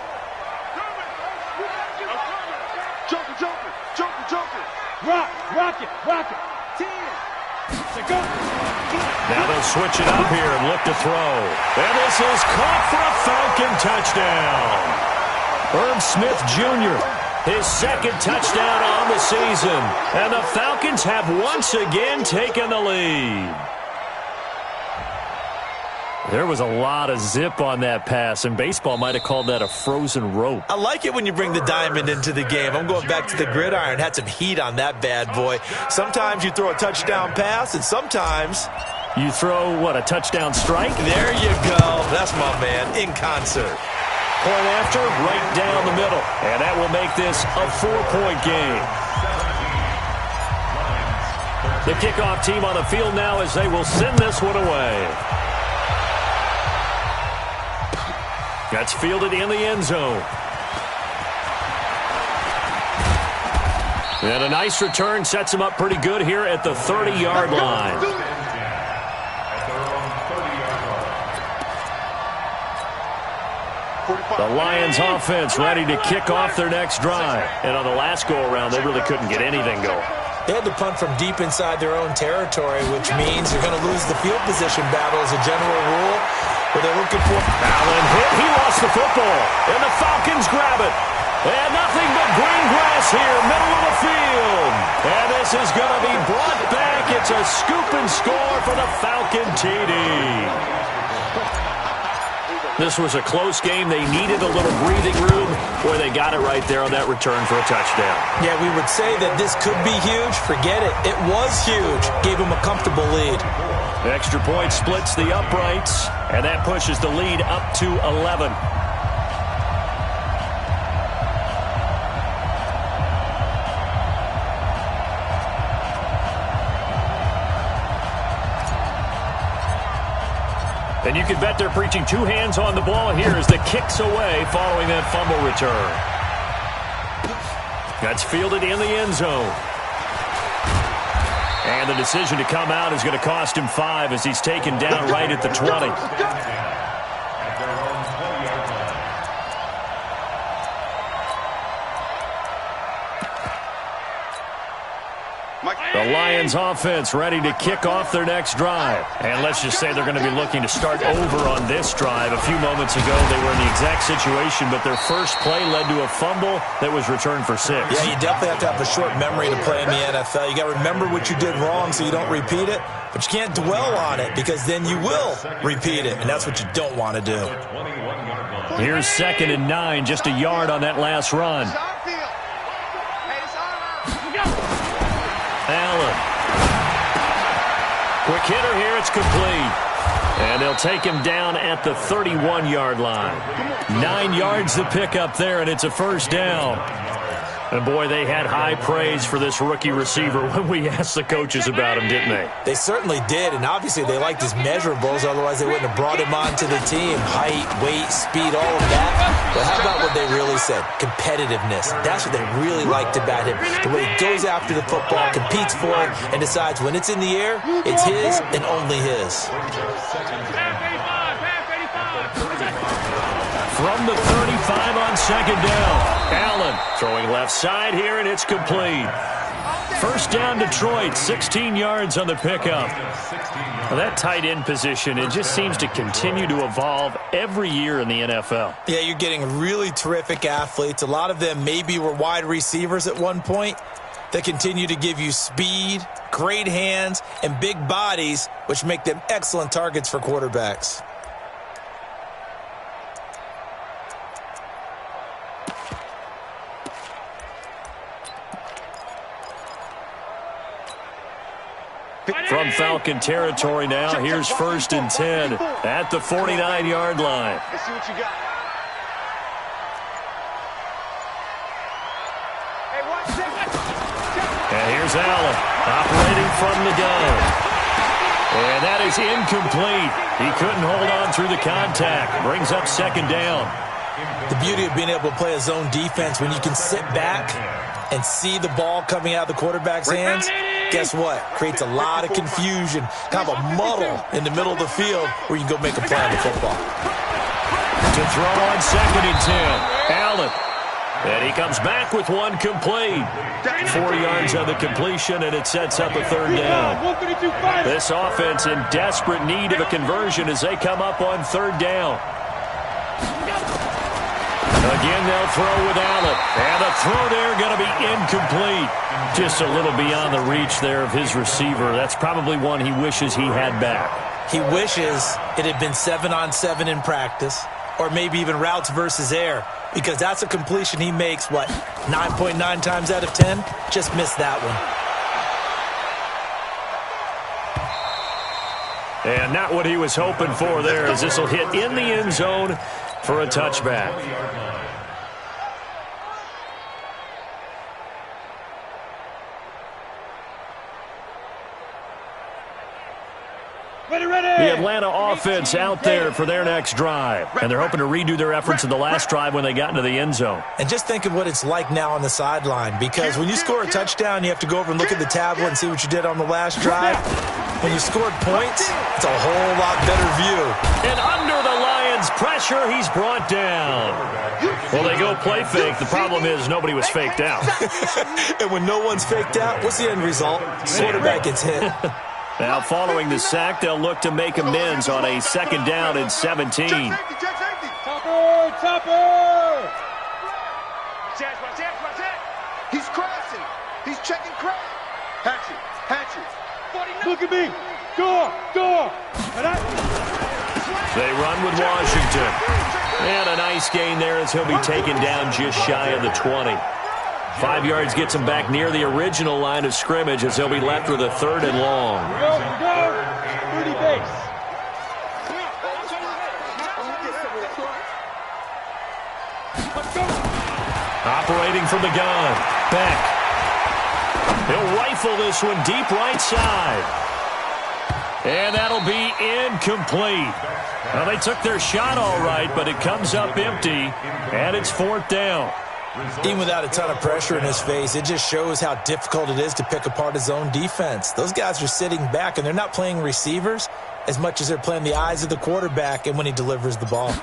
Joker. Rock it. 10. Now they'll switch it up here and look to throw. And this is caught for a Falcon touchdown. Herb Smith Jr., his 2nd touchdown on the season. And the Falcons have once again taken the lead. There was a lot of zip on that pass, and baseball might have called that a frozen rope. I like it when you bring the diamond into the game. I'm going back to the gridiron. Had some heat on that bad boy. Sometimes you throw a touchdown pass, and sometimes you throw, what, a touchdown strike? There you go. That's my man, in concert. Point after, right down the middle. And that will make this a 4-point game. The kickoff team on the field now as they will send this one away. That's fielded in the end zone. And a nice return sets him up pretty good here at the 30-yard line. The Lions offense ready to kick off their next drive. And on the last go-around, they really couldn't get anything going. They had to punt from deep inside their own territory, which means you're going to lose the field position battle as a general rule. But they're looking for Allen hit. He lost the football. And the Falcons grab it. And nothing but green grass here, middle of the field. And this is going to be brought back. It's a scoop and score for the Falcon TD. This was a close game. They needed a little breathing room. Boy, they got it right there on that return for a touchdown. Yeah, we would say that this could be huge. Forget it. It was huge. Gave them a comfortable lead. Extra point splits the uprights, and that pushes the lead up to 11. And you can bet they're preaching 2 hands on the ball here as the kick's away following that fumble return. That's fielded in the end zone. And the decision to come out is going to cost him 5 as he's taken down right at the 20. The Lions offense ready to kick off their next drive. And let's just say they're going to be looking to start over on this drive. A few moments ago, they were in the exact situation, but their first play led to a fumble that was returned for 6. Yeah, you definitely have to have a short memory to play in the NFL. You got to remember what you did wrong so you don't repeat it, but you can't dwell on it because then you will repeat it, and that's what you don't want to do. Here's 2nd and 9, just a yard on that last run. Allen. Quick hitter here, it's complete. And they'll take him down at the 31-yard line. 9 yards to pick up there, and it's a first down. And, boy, they had high praise for this rookie receiver when we asked the coaches about him, didn't they? They certainly did, and obviously they liked his measurables. Otherwise, they wouldn't have brought him onto the team. Height, weight, speed, all of that. But how about what they really said? Competitiveness. That's what they really liked about him. The way he goes after the football, competes for it, and decides when it's in the air, it's his and only his. From the 35 on second down. Allen throwing left side here, and it's complete. First down, Detroit, 16 yards on the pickup. Well, that tight end position, it just seems to continue to evolve every year in the NFL. Yeah, you're getting really terrific athletes. A lot of them maybe were wide receivers at one point. They continue to give you speed, great hands, and big bodies, which make them excellent targets for quarterbacks. From Falcon territory now, here's 1st and 10 at the 49-yard line. Let's see what you got. And here's Allen operating from the gun. And that is incomplete. He couldn't hold on through the contact. Brings up second down. The beauty of being able to play a zone defense when you can sit back and see the ball coming out of the quarterback's hands, guess what? Creates a lot of confusion, kind of a muddle in the middle of the field where you can go make a play on the football. To throw on 2nd and 10, Allen. And he comes back with one complete. 4 yards on the completion, and it sets up a 3rd down. This offense in desperate need of a conversion as they come up on 3rd down. Again, they'll throw with Allen. And the throw there going to be incomplete. Just a little beyond the reach there of his receiver. That's probably one he wishes he had back. He wishes it had been 7-on-7 in practice, or maybe even routes versus air, because that's a completion he makes, 9.9 times out of 10? Just missed that one. And not what he was hoping for there, as this will hit in the end zone for a touchback. The Atlanta offense out there for their next drive. And they're hoping to redo their efforts in the last drive when they got into the end zone. And just think of what it's like now on the sideline, because when you score a touchdown, you have to go over and look at the tablet and see what you did on the last drive. When you scored points, it's a whole lot better view. And under the Lions' pressure, he's brought down. Well, they go play fake. The problem is nobody was faked out. And when no one's faked out, what's the end result? Quarterback gets hit. Now, following the sack, they'll look to make amends on a 2nd down and 17. Topper! He's crossing. He's checking crack. Hatchet. Look at me! Door! They run with Washington. And a nice gain there as he'll be taken down just shy of the 20. 5 yards gets him back near the original line of scrimmage as he'll be left with a 3rd and long. Go! Pretty base. Operating from the gun. Beck. He'll rifle this one deep right side. And that'll be incomplete. Well, they took their shot all right, but it comes up empty, and it's 4th down. Even without a ton of pressure in his face, it just shows how difficult it is to pick apart his own defense. Those guys are sitting back, and they're not playing receivers as much as they're playing the eyes of the quarterback and when he delivers the ball.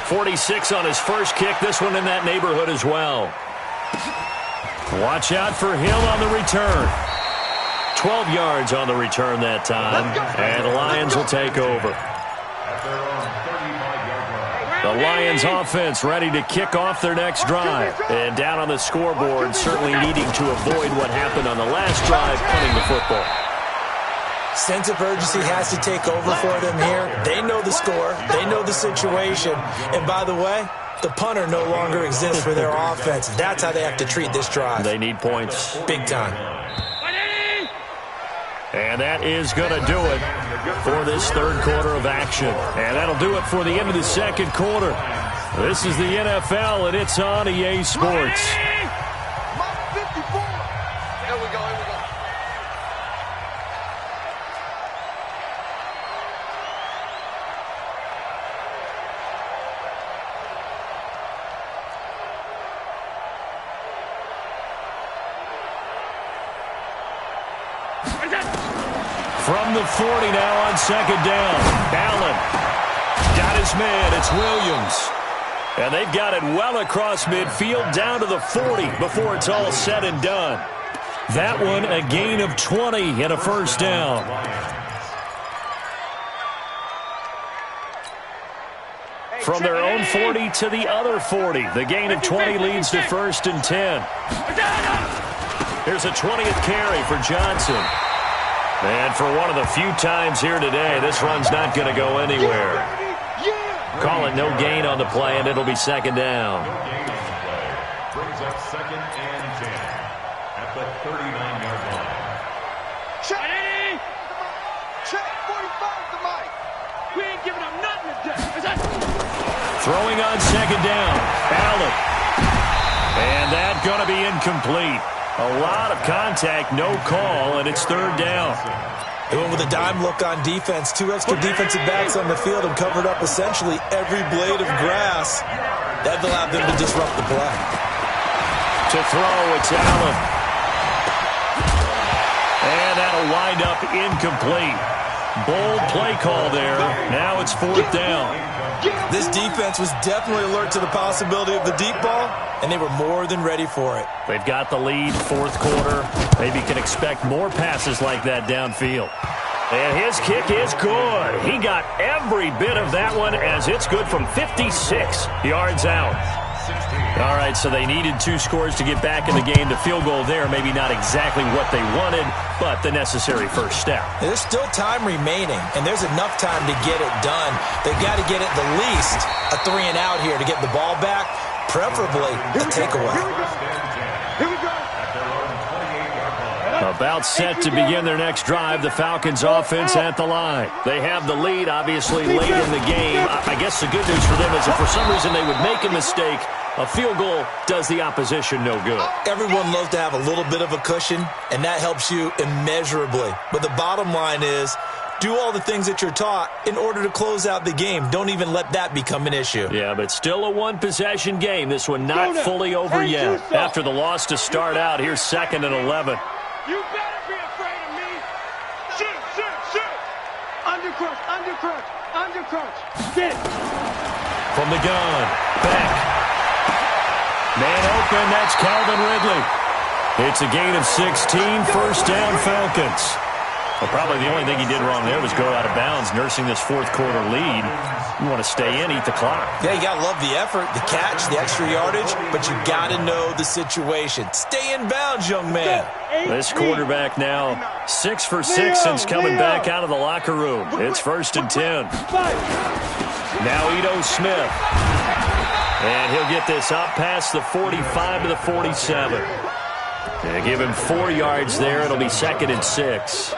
46 on his first kick. This one in that neighborhood as well. Watch out for Hill on the return. 12 yards on the return that time, and the Lions will take over. The Lions offense ready to kick off their next drive. And down on the scoreboard, certainly needing to avoid what happened on the last drive, punting the football. Sense of urgency has to take over for them here. They know the score. They know the situation. And by the way, the punter no longer exists for their offense. That's how they have to treat this drive. They need points. Big time. And that is going to do it for this 3rd quarter of action. And that'll do it for the end of the 2nd quarter. This is the NFL, and it's on EA Sports. From the 40 now on 2nd down. Allen got his man. It's Williams. And they've got it well across midfield down to the 40 before it's all said and done. That one a gain of 20 and a first down. From their own 40 to the other 40. The gain of 20 leads to first and 10. Here's a 20th carry for Johnson. And for one of the few times here today, this run's not going to go anywhere. Call it no gain on the play, and it'll be second down. Brings up second and 10 at the 39-yard line. Check! Check! 45 to Mike! We ain't giving up nothing today. Throwing on second down. Allen. And that's going to be incomplete. A lot of contact, no call, and it's third down. They went with a dime look on defense. 2 extra defensive backs on the field and covered up essentially every blade of grass. That allowed them to disrupt the play. To throw, it's Allen. And that'll wind up incomplete. Bold play call there. Now it's fourth down. This defense was definitely alert to the possibility of the deep ball, and they were more than ready for it. They've got the lead, fourth quarter. Maybe can expect more passes like that downfield. And his kick is good. He got every bit of that one as it's good from 56 yards out. All right, so they needed 2 scores to get back in the game. The field goal there, maybe not exactly what they wanted, but the necessary first step. There's still time remaining, and there's enough time to get it done. They've got to get at the least a 3 and out here to get the ball back, preferably a takeaway. Here we go. About set to begin their next drive, the Falcons offense at the line. They have the lead, obviously, late in the game. I guess the good news for them is if for some reason they would make a mistake, a field goal does the opposition no good. Everyone loves to have a little bit of a cushion, and that helps you immeasurably. But the bottom line is, do all the things that you're taught in order to close out the game. Don't even let that become an issue. Yeah, but still a one-possession game. This one not fully over yet. After the loss to start out, here's second and 11. You better be afraid of me. Shoot, shoot, shoot. Undercrunch, undercrunch, undercrunch. Sit. From the gun, back. Man open, that's Calvin Ridley. It's a gain of 16, first down Falcons. Well, probably the only thing he did wrong there was go out of bounds, nursing this fourth quarter lead. You want to stay in, eat the clock. Yeah, you got to love the effort, the catch, the extra yardage, but you got to know the situation. Stay in bounds, young man. This quarterback now 6 for 6 since coming back out of the locker room. It's first and 10. Now Ito Smith. And he'll get this up past the 45 to the 47. They give him 4 yards there. It'll be second and 6.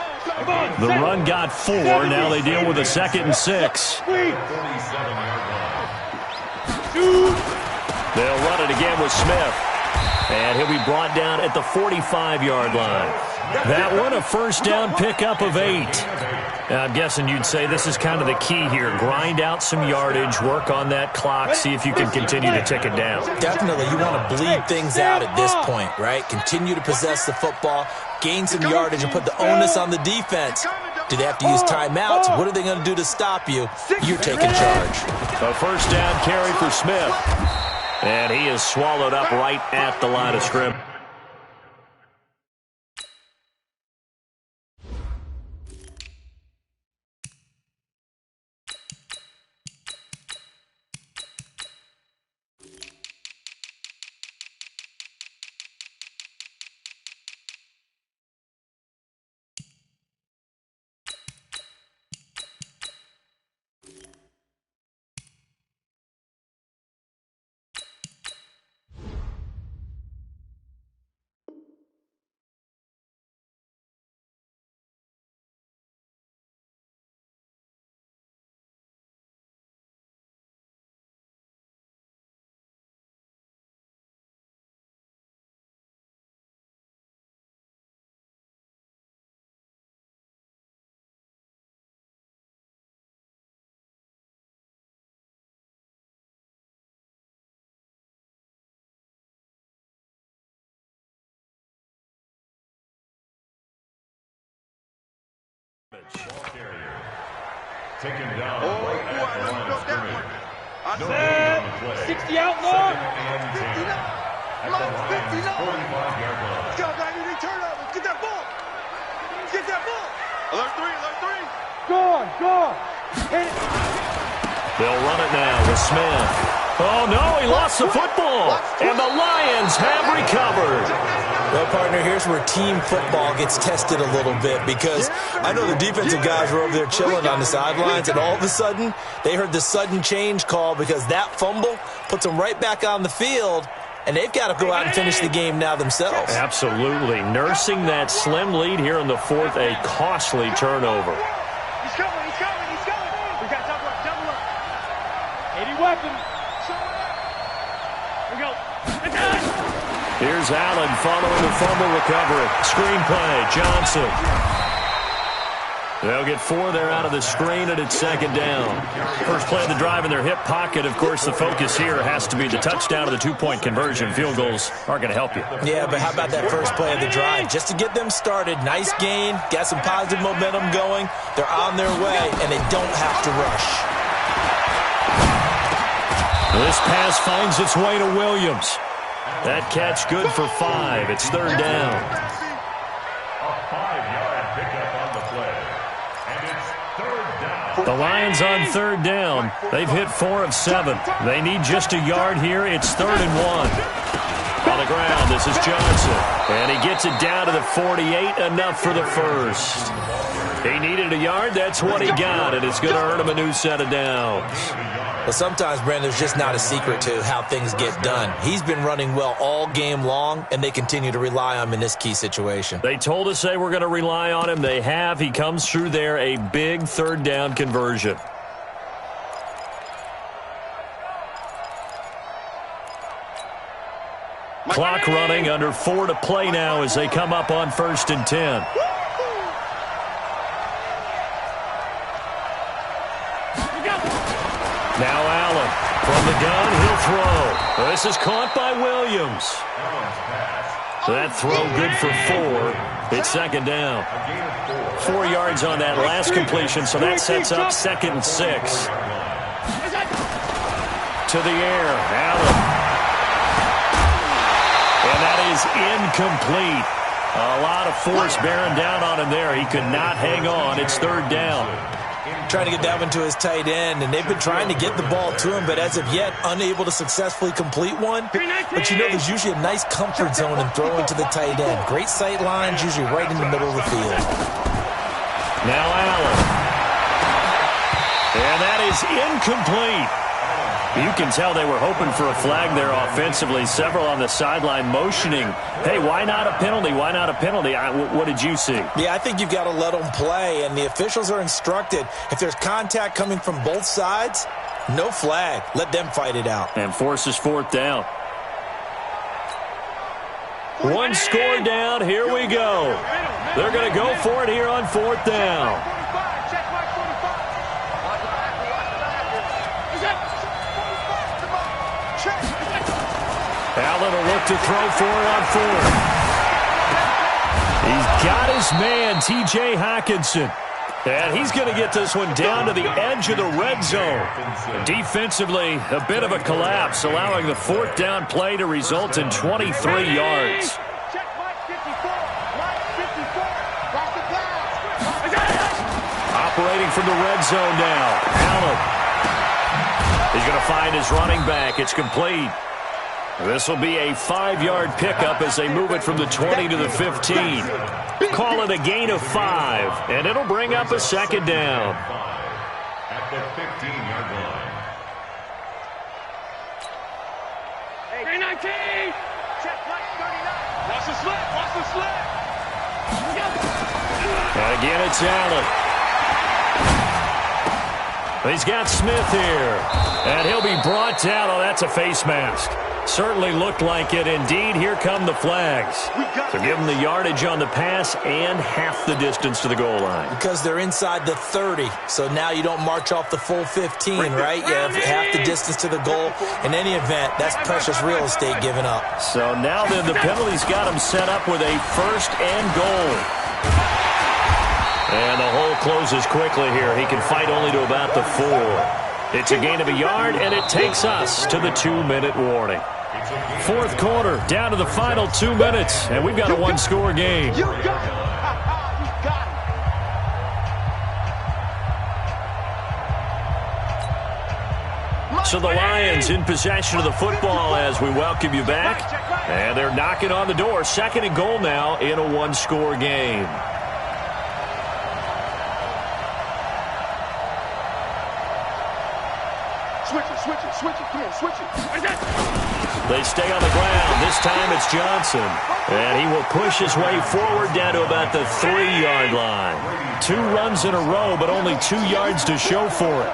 The run got 4. Now they deal with a second and 6. They'll run it again with Smith. And he'll be brought down at the 45-yard line. That one, a first down pickup of 8. I'm guessing you'd say this is kind of the key here. Grind out some yardage, work on that clock, see if you can continue to tick it down. Definitely. You want to bleed things out at this point, right? Continue to possess the football, gain some yardage, and put the onus on the defense. Do they have to use timeouts? What are they going to do to stop you? You're taking charge. A first down carry for Smith. And he is swallowed up right at the line of scrimmage. Taken down right at the line of scrimmage. No Set. gain on the play. 60 out long. Second and 10. At the Lions' 45-yard line. Let's go, baby. They turnover. Get that ball. Get that ball. Alert three. Gone. Hit it. They'll run it now with Smith. Oh, no, he lost the football. And the Lions have recovered. Well, partner, here's where team football gets tested a little bit, because I know the defensive guys were over there chilling on the sidelines, and all of a sudden, they heard the sudden change call because that fumble puts them right back on the field, and they've got to go out and finish the game now themselves. Absolutely. Nursing that slim lead here in the fourth, a costly turnover. He's coming. We got double up. 80 weapon. We go. Here's Allen following the fumble recovery. Screenplay, Johnson. They'll get 4 there out of the screen, and it's second down. First play of the drive in their hip pocket. Of course, the focus here has to be the touchdown or the 2-point conversion. Field goals aren't going to help you. Yeah, but how about that first play of the drive? Just to get them started, nice gain, got some positive momentum going. They're on their way, and they don't have to rush. This pass finds its way to Williams. That catch good for 5. It's third down. A 5-yard pickup on the play. And it's third down. The Lions on third down. They've hit 4 of 7. They need just a yard here. It's 3rd and 1. On the ground, this is Johnson. And he gets it down to the 48, enough for the first. He needed a yard. That's what he got, and it's going to earn him a new set of downs. But sometimes, Brandon, there's just not a secret to how things get done. He's been running well all game long, and they continue to rely on him in this key situation. They told us they were going to rely on him. They have. He comes through there, a big third down conversion. Clock running, under 4 to play now as they come up on 1st and 10. Now Allen from the gun, he'll throw. This is caught by Williams. That throw good for 4. It's second down. 4 yards on that last completion, so that sets up 2nd and 6. To the air, Allen. And that is incomplete. A lot of force bearing down on him there. He could not hang on. It's third down. Trying to get that one to his tight end, and they've been trying to get the ball to him, but as of yet, unable to successfully complete one. But you know, there's usually a nice comfort zone in throwing to the tight end. Great sight lines, usually right in the middle of the field. Now Allen. And that is incomplete. You can tell they were hoping for a flag there offensively. Several on the sideline motioning, hey, why not a penalty? Why not a penalty? What did you see? Yeah, I think you've got to let them play, and the officials are instructed, if there's contact coming from both sides, no flag. Let them fight it out. And forces 4th down. 1 score down. Here we go. They're going to go for it here on 4th down. Allen will look to throw for it on 4th. He's got his man, T.J. Hockenson. And he's going to get this one down to the edge of the red zone. Defensively, a bit of a collapse, allowing the 4th down play to result in 23 yards. Operating from the red zone now, Allen. He's going to find his running back. It's complete. This will be a 5-yard pickup as they move it from the 20 to the 15. Call it a gain of 5, and it'll bring up a second down. At the 15-yard line. Hey, 19! Check, 39. Watch the slip, watch the slip. And again, it's Allen. He's got Smith here, and he'll be brought down. Oh, that's a face mask. Certainly looked like it. Indeed, here come the flags. So give them the yardage on the pass and half the distance to the goal line. Because they're inside the 30, so now you don't march off the full 15, right? You have half the distance to the goal. In any event, that's precious real estate given up. So now then, the penalty's got them set up with a 1st and goal. And the whole closes quickly here. He can fight only to about the 4. It's a gain of a yard, and it takes us to the 2-minute warning. Fourth quarter, down to the final 2 minutes, and we've got a one-score game. You got it. You got it. So the Lions in possession of the football as we welcome you back. And they're knocking on the door. 2nd and goal now in a one-score game. Switch it. Come on, switch it. They stay on the ground. This time it's Johnson. And he will push his way forward down to about the 3-yard line. 2 runs in a row, but only 2 yards to show for it.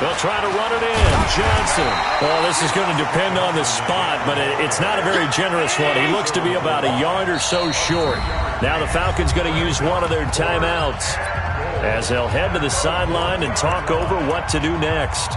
They'll try to run it in. Johnson. Well, this is going to depend on the spot, but it's not a very generous one. He looks to be about a yard or so short. Now the Falcons going to use one of their timeouts as they'll head to the sideline and talk over what to do next.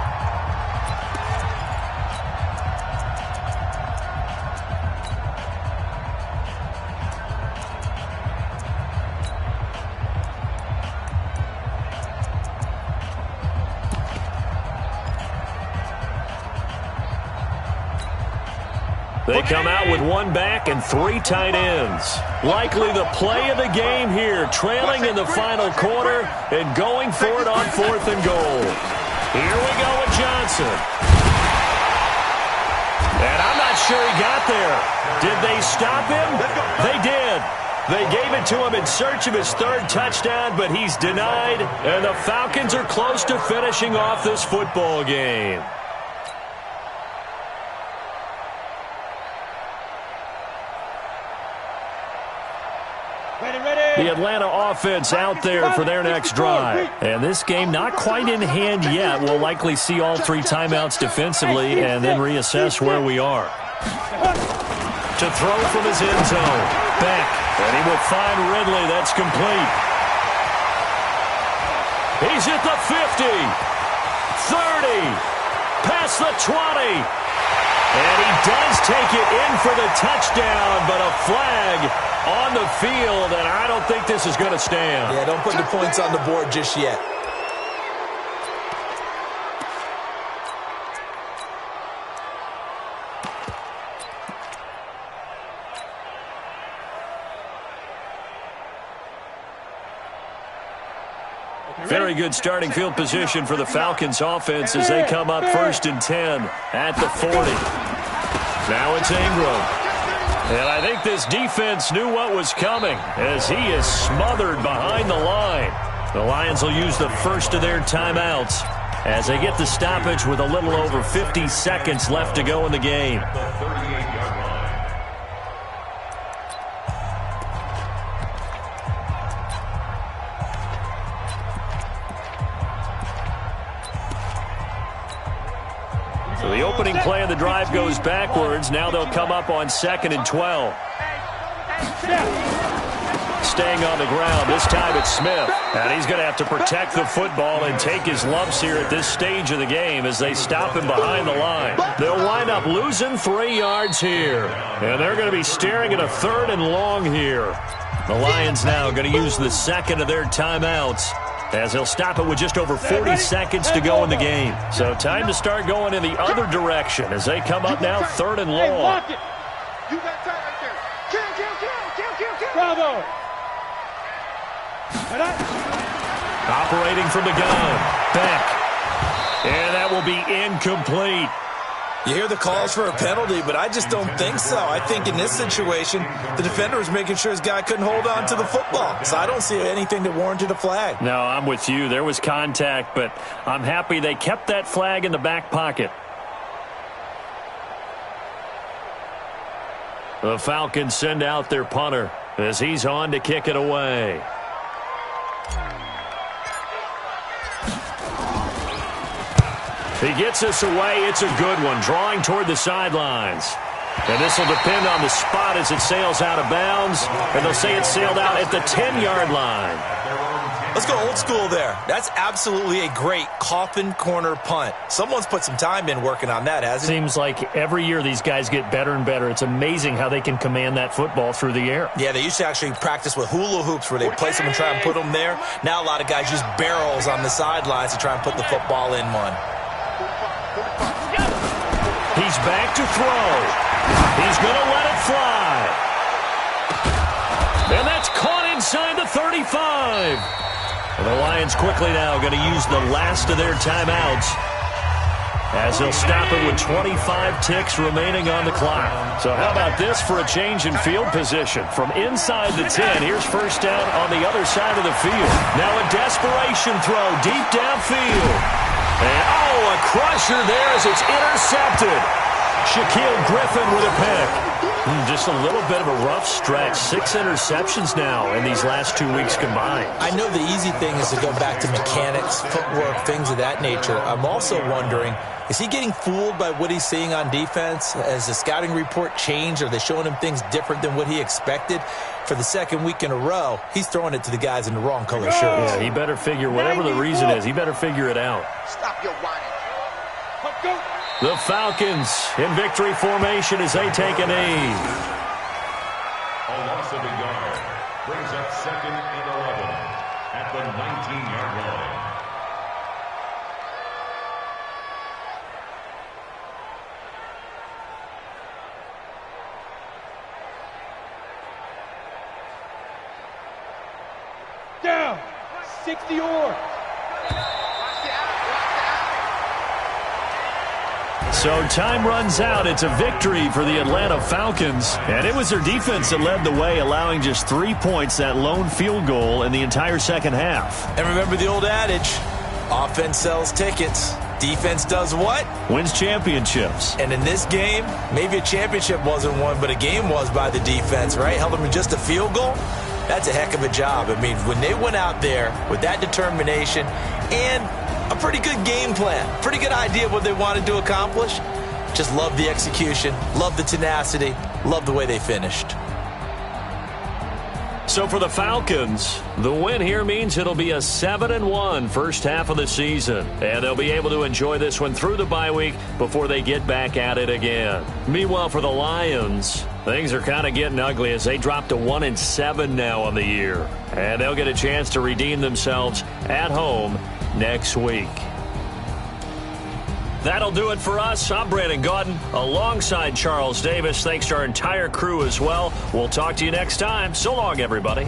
They come out with 1 back and 3 tight ends. Likely the play of the game here, trailing in the final quarter and going for it on 4th and goal. Here we go with Johnson. And I'm not sure he got there. Did they stop him? They did. They gave it to him in search of his 3rd touchdown, but he's denied, and the Falcons are close to finishing off this football game. The Atlanta offense out there for their next drive. And this game not quite in hand yet. We'll likely see all 3 timeouts defensively and then reassess where we are. To throw from his end zone. Back. And he will find Ridley. That's complete. He's at the 50. 30. Past the 20. And he does take it in for the touchdown, but a flag on the field, and I don't think this is going to stand. Yeah, don't put the points on the board just yet. Very good starting field position for the Falcons offense as they come up 1st and 10 at the 40. Now it's Ingram. And I think this defense knew what was coming as he is smothered behind the line. The Lions will use the first of their timeouts as they get the stoppage with a little over 50 seconds left to go in the game. So the opening play of the drive goes backwards. Now they'll come up on 2nd and 12. Staying on the ground. This time it's Smith. And he's going to have to protect the football and take his lumps here at this stage of the game as they stop him behind the line. They'll wind up losing 3 yards here. And they're going to be staring at a 3rd and long here. The Lions now going to use the 2nd of their timeouts as he'll stop it with just over 40 seconds to go in the game. So time to start going in the other direction as they come up now 3rd and long. You got time right there. Kill. Bravo. Operating from the gun. Back. And that will be incomplete. You hear the calls for a penalty, but I just don't think so. I think in this situation, the defender was making sure his guy couldn't hold on to the football. So I don't see anything that warranted a flag. No, I'm with you. There was contact, but I'm happy they kept that flag in the back pocket. The Falcons send out their punter as he's on to kick it away. He gets us away. It's a good one, drawing toward the sidelines. And this will depend on the spot as it sails out of bounds. And they'll say it sailed out at the 10-yard line. Let's go old school there. That's absolutely a great coffin corner punt. Someone's put some time in working on that, hasn't it? Seems like every year these guys get better and better. It's amazing how they can command that football through the air. Yeah, they used to actually practice with hula hoops where they place them and try and put them there. Now a lot of guys use barrels on the sidelines to try and put the football in one. He's back to throw. He's going to let it fly. And that's caught inside the 35. And the Lions quickly now going to use the last of their timeouts as they'll stop it with 25 ticks remaining on the clock. So how about this for a change in field position? From inside the 10, here's first down on the other side of the field. Now a desperation throw deep downfield. And, a crusher there as it's intercepted. Shaquille Griffin with a pick. Just a little bit of a rough stretch. 6 interceptions now in these last 2 weeks combined. I know the easy thing is to go back to mechanics, footwork, things of that nature. I'm also wondering, is he getting fooled by what he's seeing on defense? Has the scouting report changed? Are they showing him things different than what he expected? For the second week in a row, he's throwing it to the guys in the wrong color shirts. Yeah, he better figure, whatever the reason is, he better figure it out. Stop your whining. Let's go. The Falcons in victory formation as they take a knee. A loss of a yard brings up 2nd and 11 at the 19-yard line. Down. 60 or. So time runs out. It's a victory for the Atlanta Falcons. And it was their defense that led the way, allowing just 3 points, that lone field goal in the entire second half. And remember the old adage, offense sells tickets. Defense does what? Wins championships. And in this game, maybe a championship wasn't won, but a game was by the defense, right? Held them to just a field goal. That's a heck of a job. I mean, when they went out there with that determination and a pretty good game plan, pretty good idea of what they wanted to accomplish, just love the execution, love the tenacity, love the way they finished. So for the Falcons, the win here means it'll be a 7-1 first half of the season. And they'll be able to enjoy this one through the bye week before they get back at it again. Meanwhile, for the Lions, things are kind of getting ugly as they drop to 1-7 now on the year. And they'll get a chance to redeem themselves at home next week. That'll do it for us. I'm Brandon Gaudin alongside Charles Davis. Thanks to our entire crew as well. We'll talk to you next time. So long, everybody.